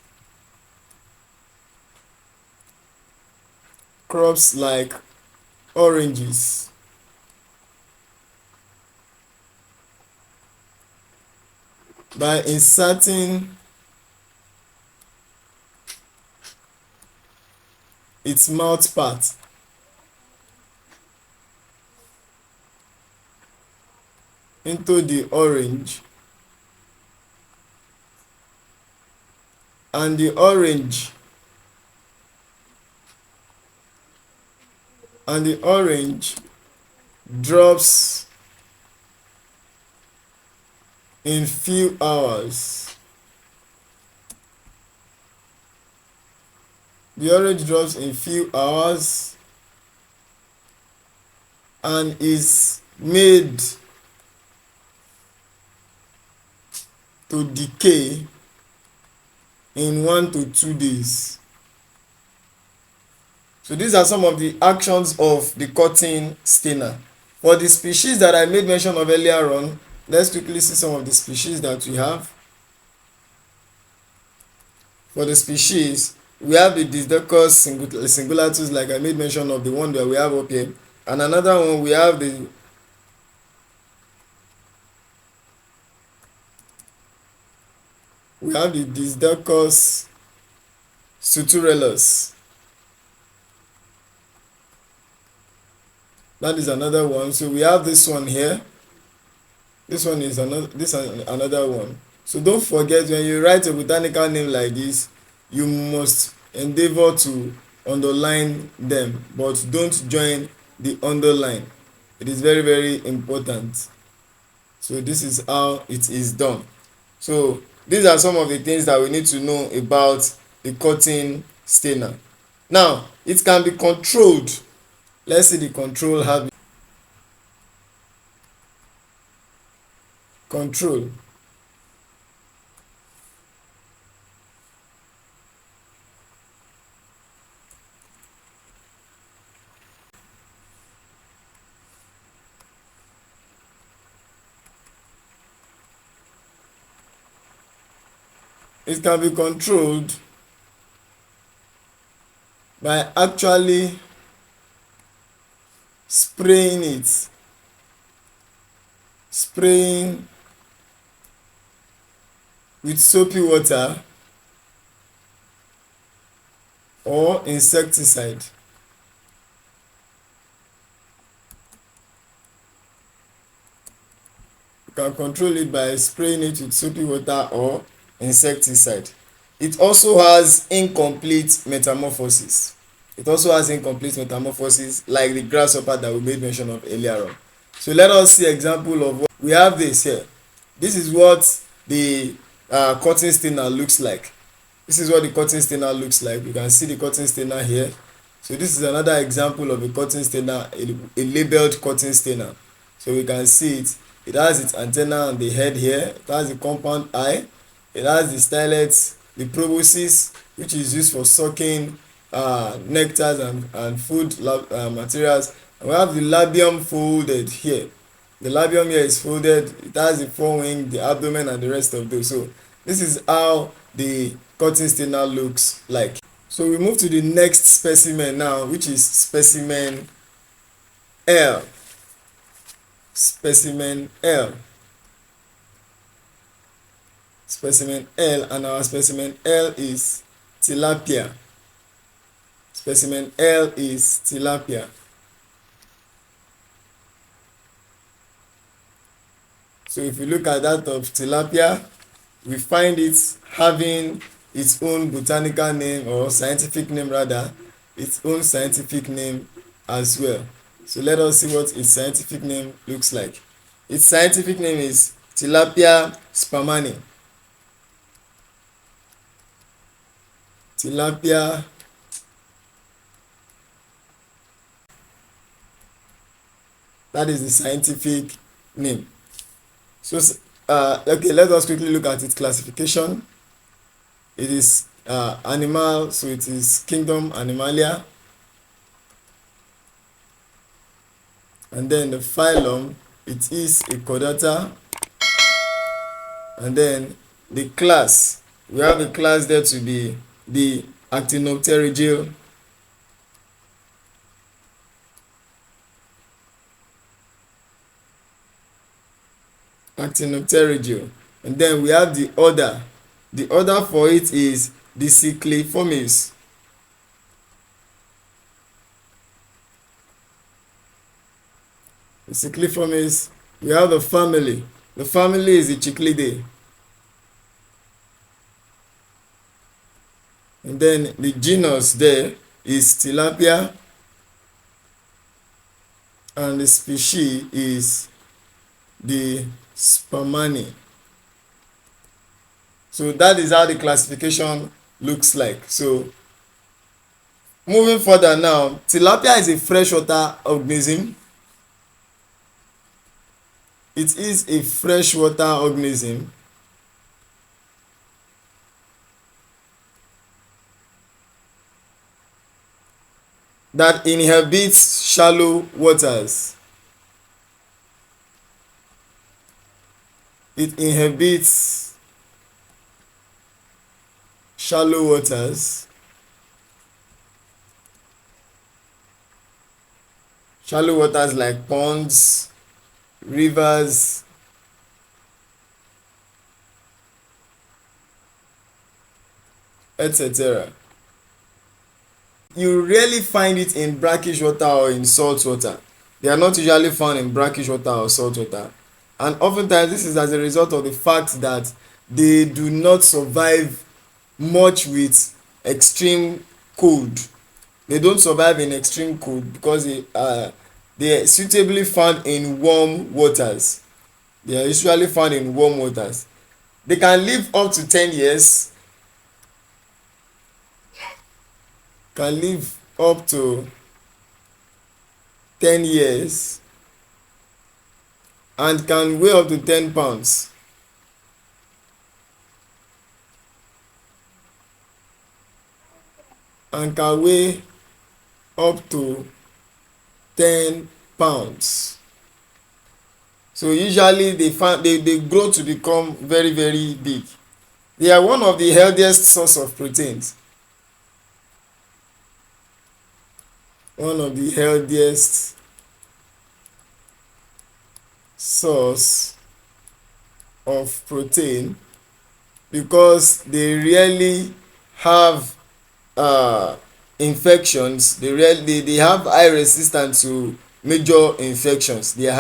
crops like oranges by inserting its mouth part into the orange, and the orange drops in few hours. The orange drops in few hours and is made to decay in 1 to 2 days. So these are some of the actions of the cotton stainer. For the species that I made mention of earlier on, let's quickly see some of the species that we have. For the species, we have the Disdocus singulatus, like I made mention of, the one that we have up here, and another one we have the Disdocus suturellus. That is another one. So we have this one here. This one is another one. So don't forget, when you write a botanical name like this, you must endeavor to underline them, but don't join the underline. It is very, very important. So this is how it is done. So these are some of the things that we need to know about the cotton stainer. Now, it can be controlled. Let's see the control habit. Control. It can be controlled by actually spraying with soapy water or insecticide. You can control it by spraying it with soapy water or insecticide. It also has incomplete metamorphosis. Like the grasshopper that we made mention of earlier on. So let us see example of what we have. This here. This is what the cotton stainer looks like. You can see the cotton stainer here. So this is another example of a cotton stainer, a labeled cotton stainer. So we can see it. It has its antenna on the head here. It has the compound eye. It has the stylet, the proboscis, which is used for sucking nectars and food materials. And we have the labium folded here. The labium here is folded. It has the forewing, the abdomen, and the rest of those. So this is how the cotton stainer looks like. So we move to the next specimen now, which is specimen L. Specimen L, and our specimen L is tilapia. Specimen L is tilapia. So if you look at that of tilapia, we find it having its own botanical name, or scientific name rather, its own scientific name as well. So let us see what its scientific name looks like. Its scientific name is Tilapia spermani. Tilapia that is the scientific name. So okay, let us quickly look at its classification. It is animal, so it is kingdom Animalia. And then the phylum, it is a chordata. And then the class. We have the class there to be the actinopterygial. Actinopterygial. And then we have the order. The order for it is the Cycliformes. The Cycliformes. We have the family. The family is the Cichlidae. And then the genus there is Tilapia. And the species is the Spermani. So that is how the classification looks like. So moving further now, tilapia is a freshwater organism. It is a freshwater organism that inhabits shallow waters. It inhabits shallow waters. Shallow waters like ponds, rivers, etc. You rarely find it in brackish water or in salt water. They are not usually found in brackish water or salt water. And oftentimes this is as a result of the fact that they do not survive much with extreme cold. They don't survive in extreme cold because they are suitably found in warm waters. They are usually found in warm waters. They can live up to 10 years. Can live up to 10 years and can weigh up to 10 pounds. And can weigh up to 10 pounds. So usually they grow to become very, very big. They are one of the healthiest source of proteins. One of the healthiest source of protein because they rarely have infections. They have high resistance to major infections. They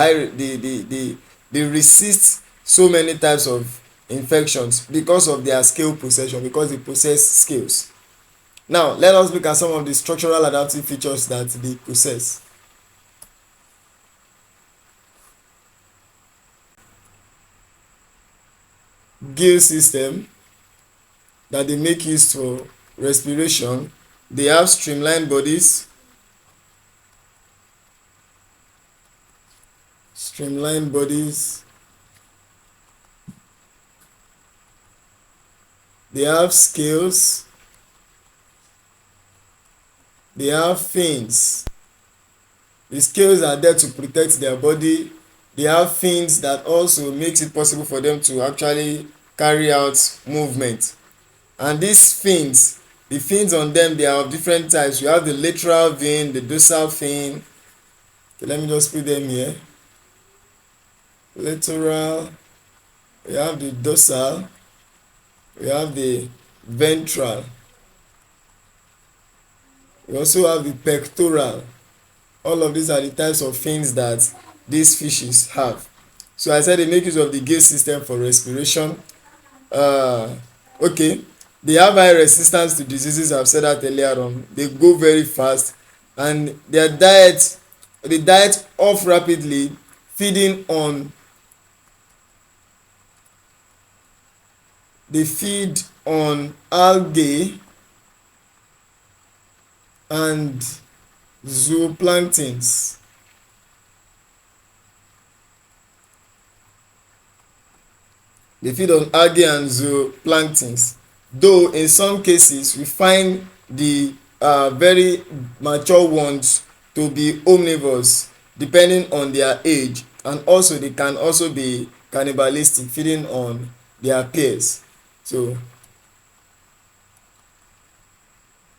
resist so many types of infections because of their scale possession, because they possess scales. Now let us look at some of the structural adaptive features that they possess. Gill system that they make use for respiration. They have streamlined bodies. Streamlined bodies. They have scales. They have fins. The scales are there to protect their body. They have fins that also makes it possible for them to actually carry out movement. And these fins, the fins on them, they are of different types. You have the lateral fin, the dorsal fin. Okay, let me just put them here. Lateral, we have the dorsal, we have the ventral, we also have the pectoral. All of these are the types of fins that these fishes have. So I said they make use of the gill system for respiration. Okay, they have high resistance to diseases. I've said that earlier on. They go very fast, and their diet, the diet off rapidly, feeding on. They feed on algae and zooplanktons. They feed on algae and zooplanktons. Though in some cases we find the very mature ones to be omnivores depending on their age, and also they can also be cannibalistic, feeding on their peers. So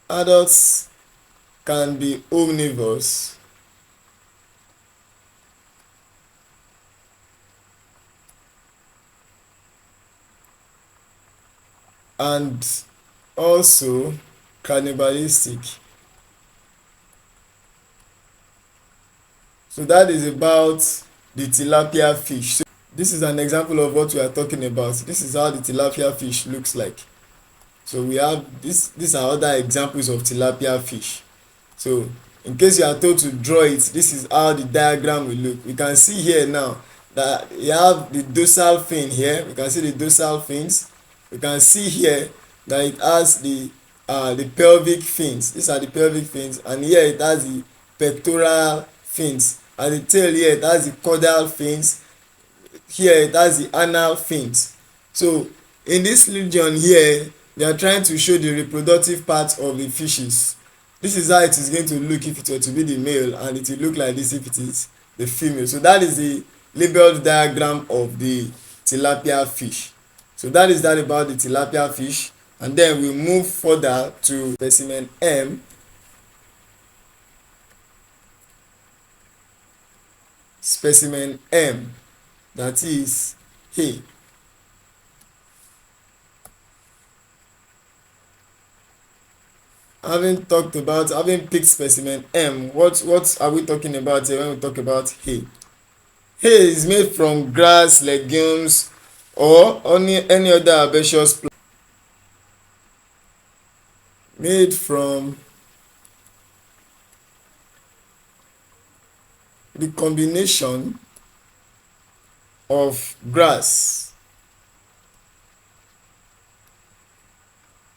adults can be omnivores and also cannibalistic. So that is about the tilapia fish. So this is an example of what we are talking about. This is how the tilapia fish looks like. So we have these are other examples of tilapia fish. So in case you are told to draw it, this is how the diagram will look. We can see here now that you have the dorsal fin here. We can see the dorsal fins. We can see here that it has the pelvic fins. These are the pelvic fins, and here it has the pectoral fins. At the tail here it has the caudal fins. Here it has the anal fins. So in this region here, they are trying to show the reproductive part of the fishes. This is how it is going to look if it were to be the male, and it will look like this if it is the female. So that is the labeled diagram of the tilapia fish. So that is that about the tilapia fish, and then we move further to specimen M. Specimen M, that is hay. Having picked specimen M, what are we talking about here when we talk about hay? Hay is made from grass, legumes, or any other herbaceous plant. Made from the combination of grass,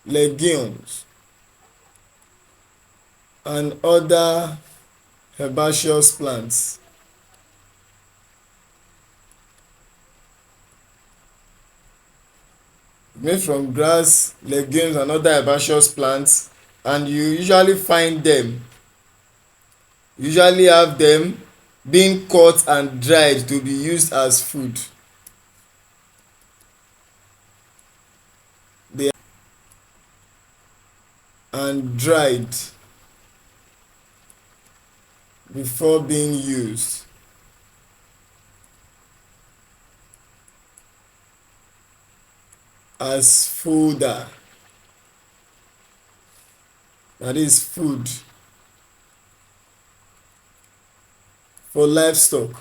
legumes, and other herbaceous plants. Made from grass, legumes, and other herbaceous plants, and you usually have them being cut and dried to be used as food. They are and dried before being used as fodder, that is food, for livestock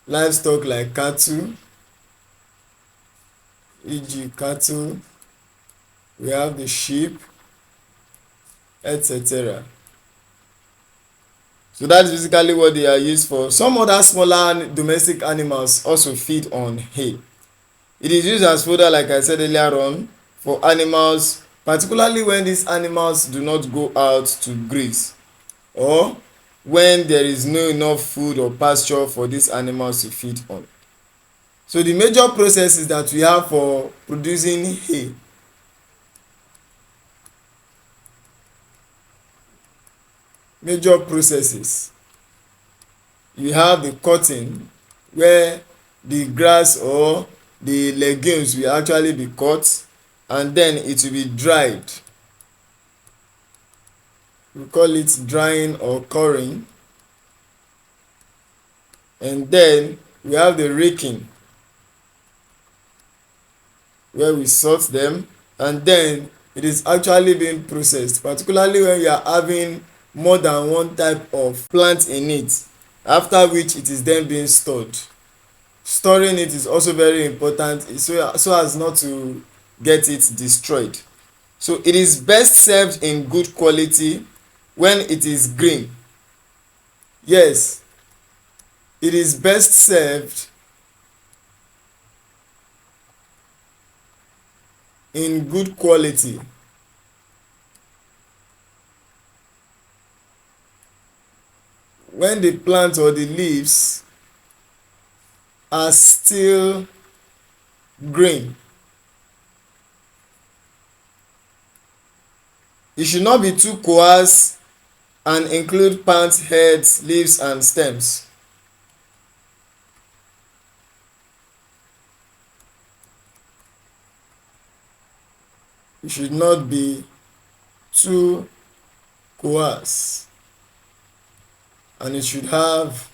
like cattle, e.g. cattle, we have the sheep, etc. So that is basically what they are used for. Some other smaller domestic animals also feed on hay. It is used as fodder, like I said earlier on, for animals, particularly when these animals do not go out to graze, or when there is no enough food or pasture for these animals to feed on. So the major processes that we have for producing hay, major processes, you have the cutting, where the grass or the legumes will actually be cut, and then it will be dried. We call it drying or curing. And then we have the raking, where we sort them, and then it is actually being processed, particularly when you are having more than one type of plant in it, after which it is then being stored. Storing it is also very important, so as not to get it destroyed. So it is best served in good quality when it is green. Yes, it is best served in good quality when the plant or the leaves are still green. It should not be too coarse and include plant heads, leaves, and stems. it should not be too coarse, and it should have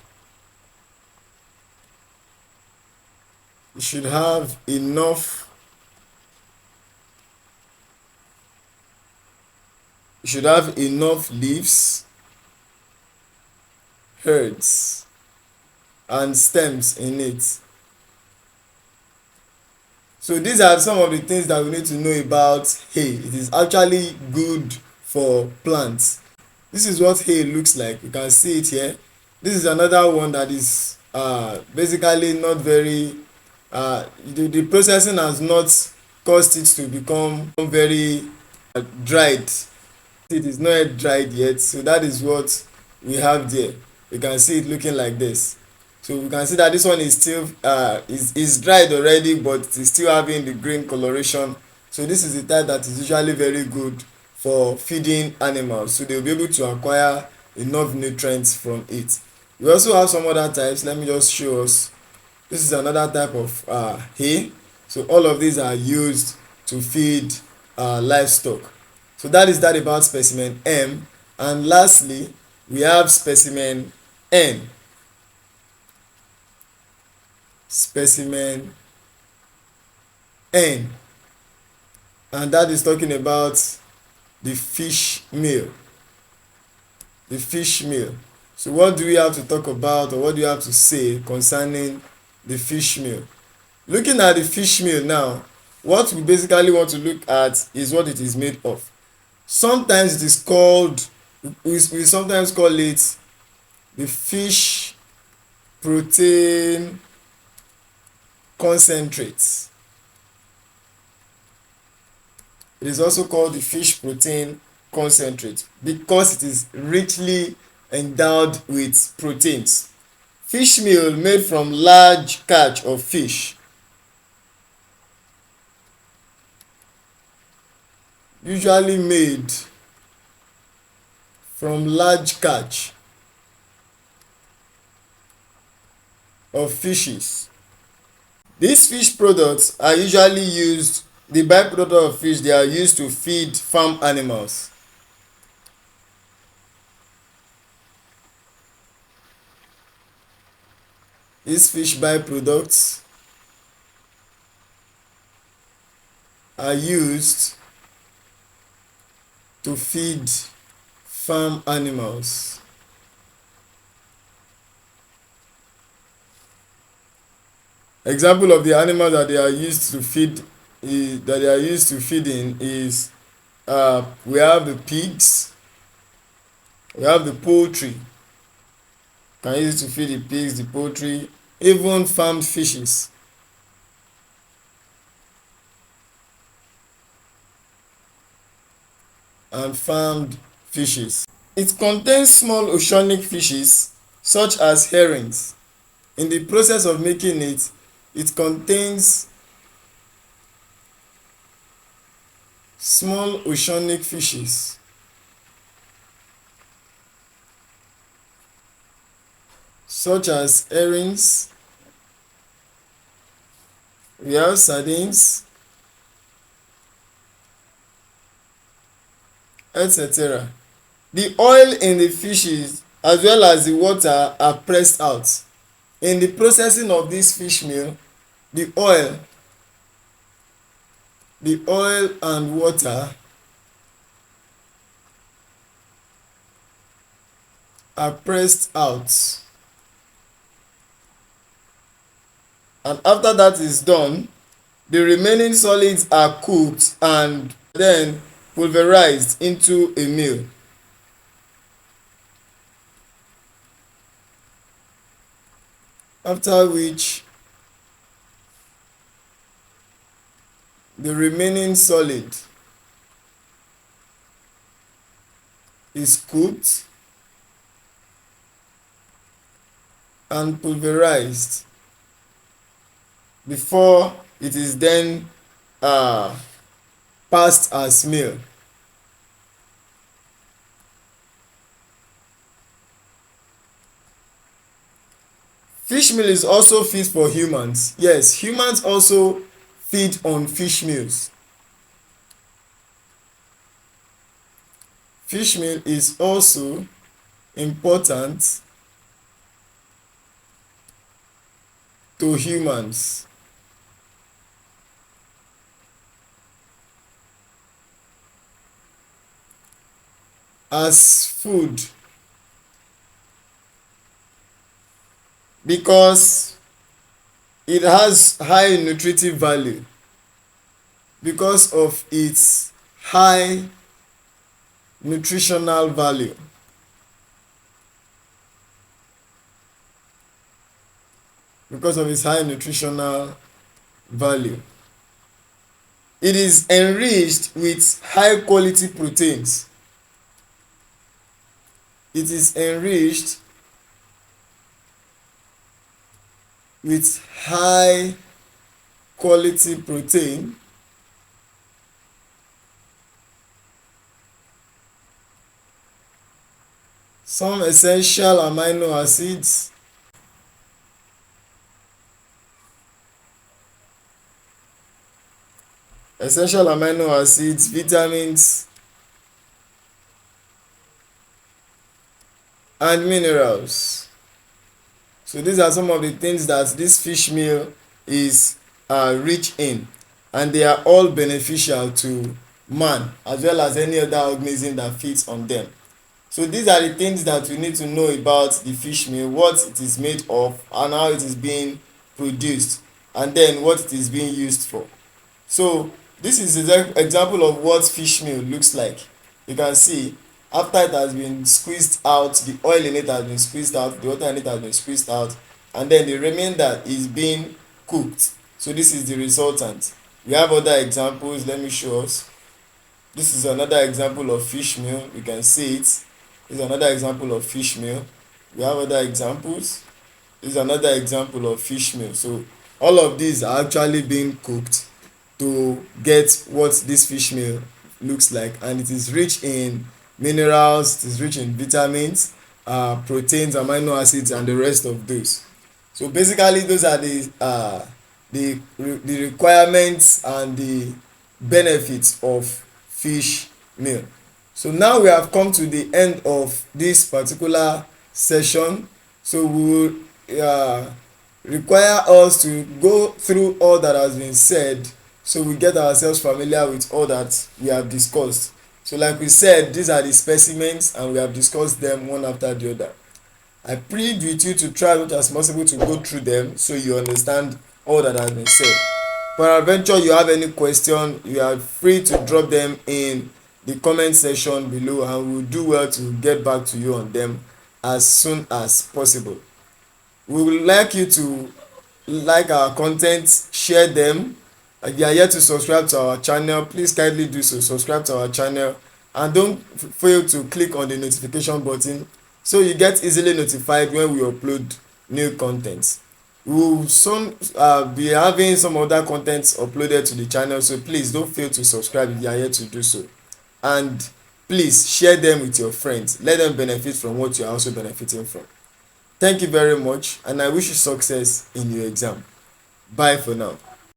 enough leaves, heads, and stems in it. So these are some of the things that we need to know about hay. It is actually good for plants. This is what hay looks like. You can see it here. This is another one that is basically not very the processing has not caused it to become very dried. It is not yet dried yet, so that is what we have there. You can see it looking like this. So we can see that this one is still is dried already, but it is still having the green coloration. So this is the type that is usually very good for feeding animals, so they will be able to acquire enough nutrients from it. We also have some other types. Let me just show us. This is another type of hay. So all of these are used to feed livestock. So that is that about specimen M. And lastly, we have specimen N. Specimen N. And that is talking about the fish meal. The fish meal. So what do we have to talk about, or what do you have to say concerning the fish meal? Looking at the fish meal now, what we basically want to look at is what it is made of. Sometimes it is called, we sometimes call it the fish protein concentrate. It is also called the fish protein concentrate because it is richly endowed with proteins. Fish meal made from large catch of fish, usually made from large catch of fishes. These fish products are usually used, the byproduct of fish, they are used to feed farm animals. These fish byproducts are used to feed farm animals. Example of the animals that they are used to feed feeding is we have the pigs, we have the poultry. Can use it to feed the pigs, the poultry, even farmed fishes. And farmed fishes. It contains small oceanic fishes such as herrings. In the process of making it, it contains small oceanic fishes such as herrings, we have sardines, etc. The oil in the fishes as well as the water are pressed out. In the processing of this fish meal, the oil and water are pressed out. And after that is done, the remaining solids are cooked and then pulverized into a meal. After which, the remaining solid is cooked and pulverized before it is then passed as meal. Fish meal is also fit for humans. Yes, humans also feed on fish meals. fish meal is also important to humans. As food, because it has high nutritive value because of its high nutritional value. Because of its high nutritional value. It is enriched with high quality proteins. It is enriched with high quality protein some essential amino acids vitamins and minerals. So these are some of the things that this fish meal is rich in, and they are all beneficial to man as well as any other organism that feeds on them. So these are the things that we need to know about the fish meal, what it is made of and how it is being produced, and then what it is being used for. So this is an example of what fish meal looks like. You can see after it has been squeezed out, the oil in it has been squeezed out, the water in it has been squeezed out, and then the remainder is being cooked. So this is the resultant. We have other examples. Let me show us. This is another example of fish meal. You can see it. This is another example of fish meal. We have other examples. This is another example of fish meal. So all of these are actually being cooked to get what this fish meal looks like, and it is rich in minerals, it is rich in vitamins, proteins, amino acids, and the rest of those. So basically those are the requirements and the benefits of fish meal. So now we have come to the end of this particular session. So we will require us to go through all that has been said, so we get ourselves familiar with all that we have discussed. So like we said, these are the specimens and we have discussed them one after the other. I plead with you to try as much as possible to go through them so you understand all that has been said. Peradventure you have any question, you are free to drop them in the comment section below, and we will do well to get back to you on them as soon as possible. We would like you to like our content, share them. If you are yet to subscribe to our channel, please kindly do so. Subscribe to our channel, and don't fail to click on the notification button so you get easily notified when we upload new content. We will soon be having some other contents uploaded to the channel, so please don't fail to subscribe if you are yet to do so, and please share them with your friends. Let them benefit from what you are also benefiting from. Thank you very much, and I wish you success in your exam. Bye for now.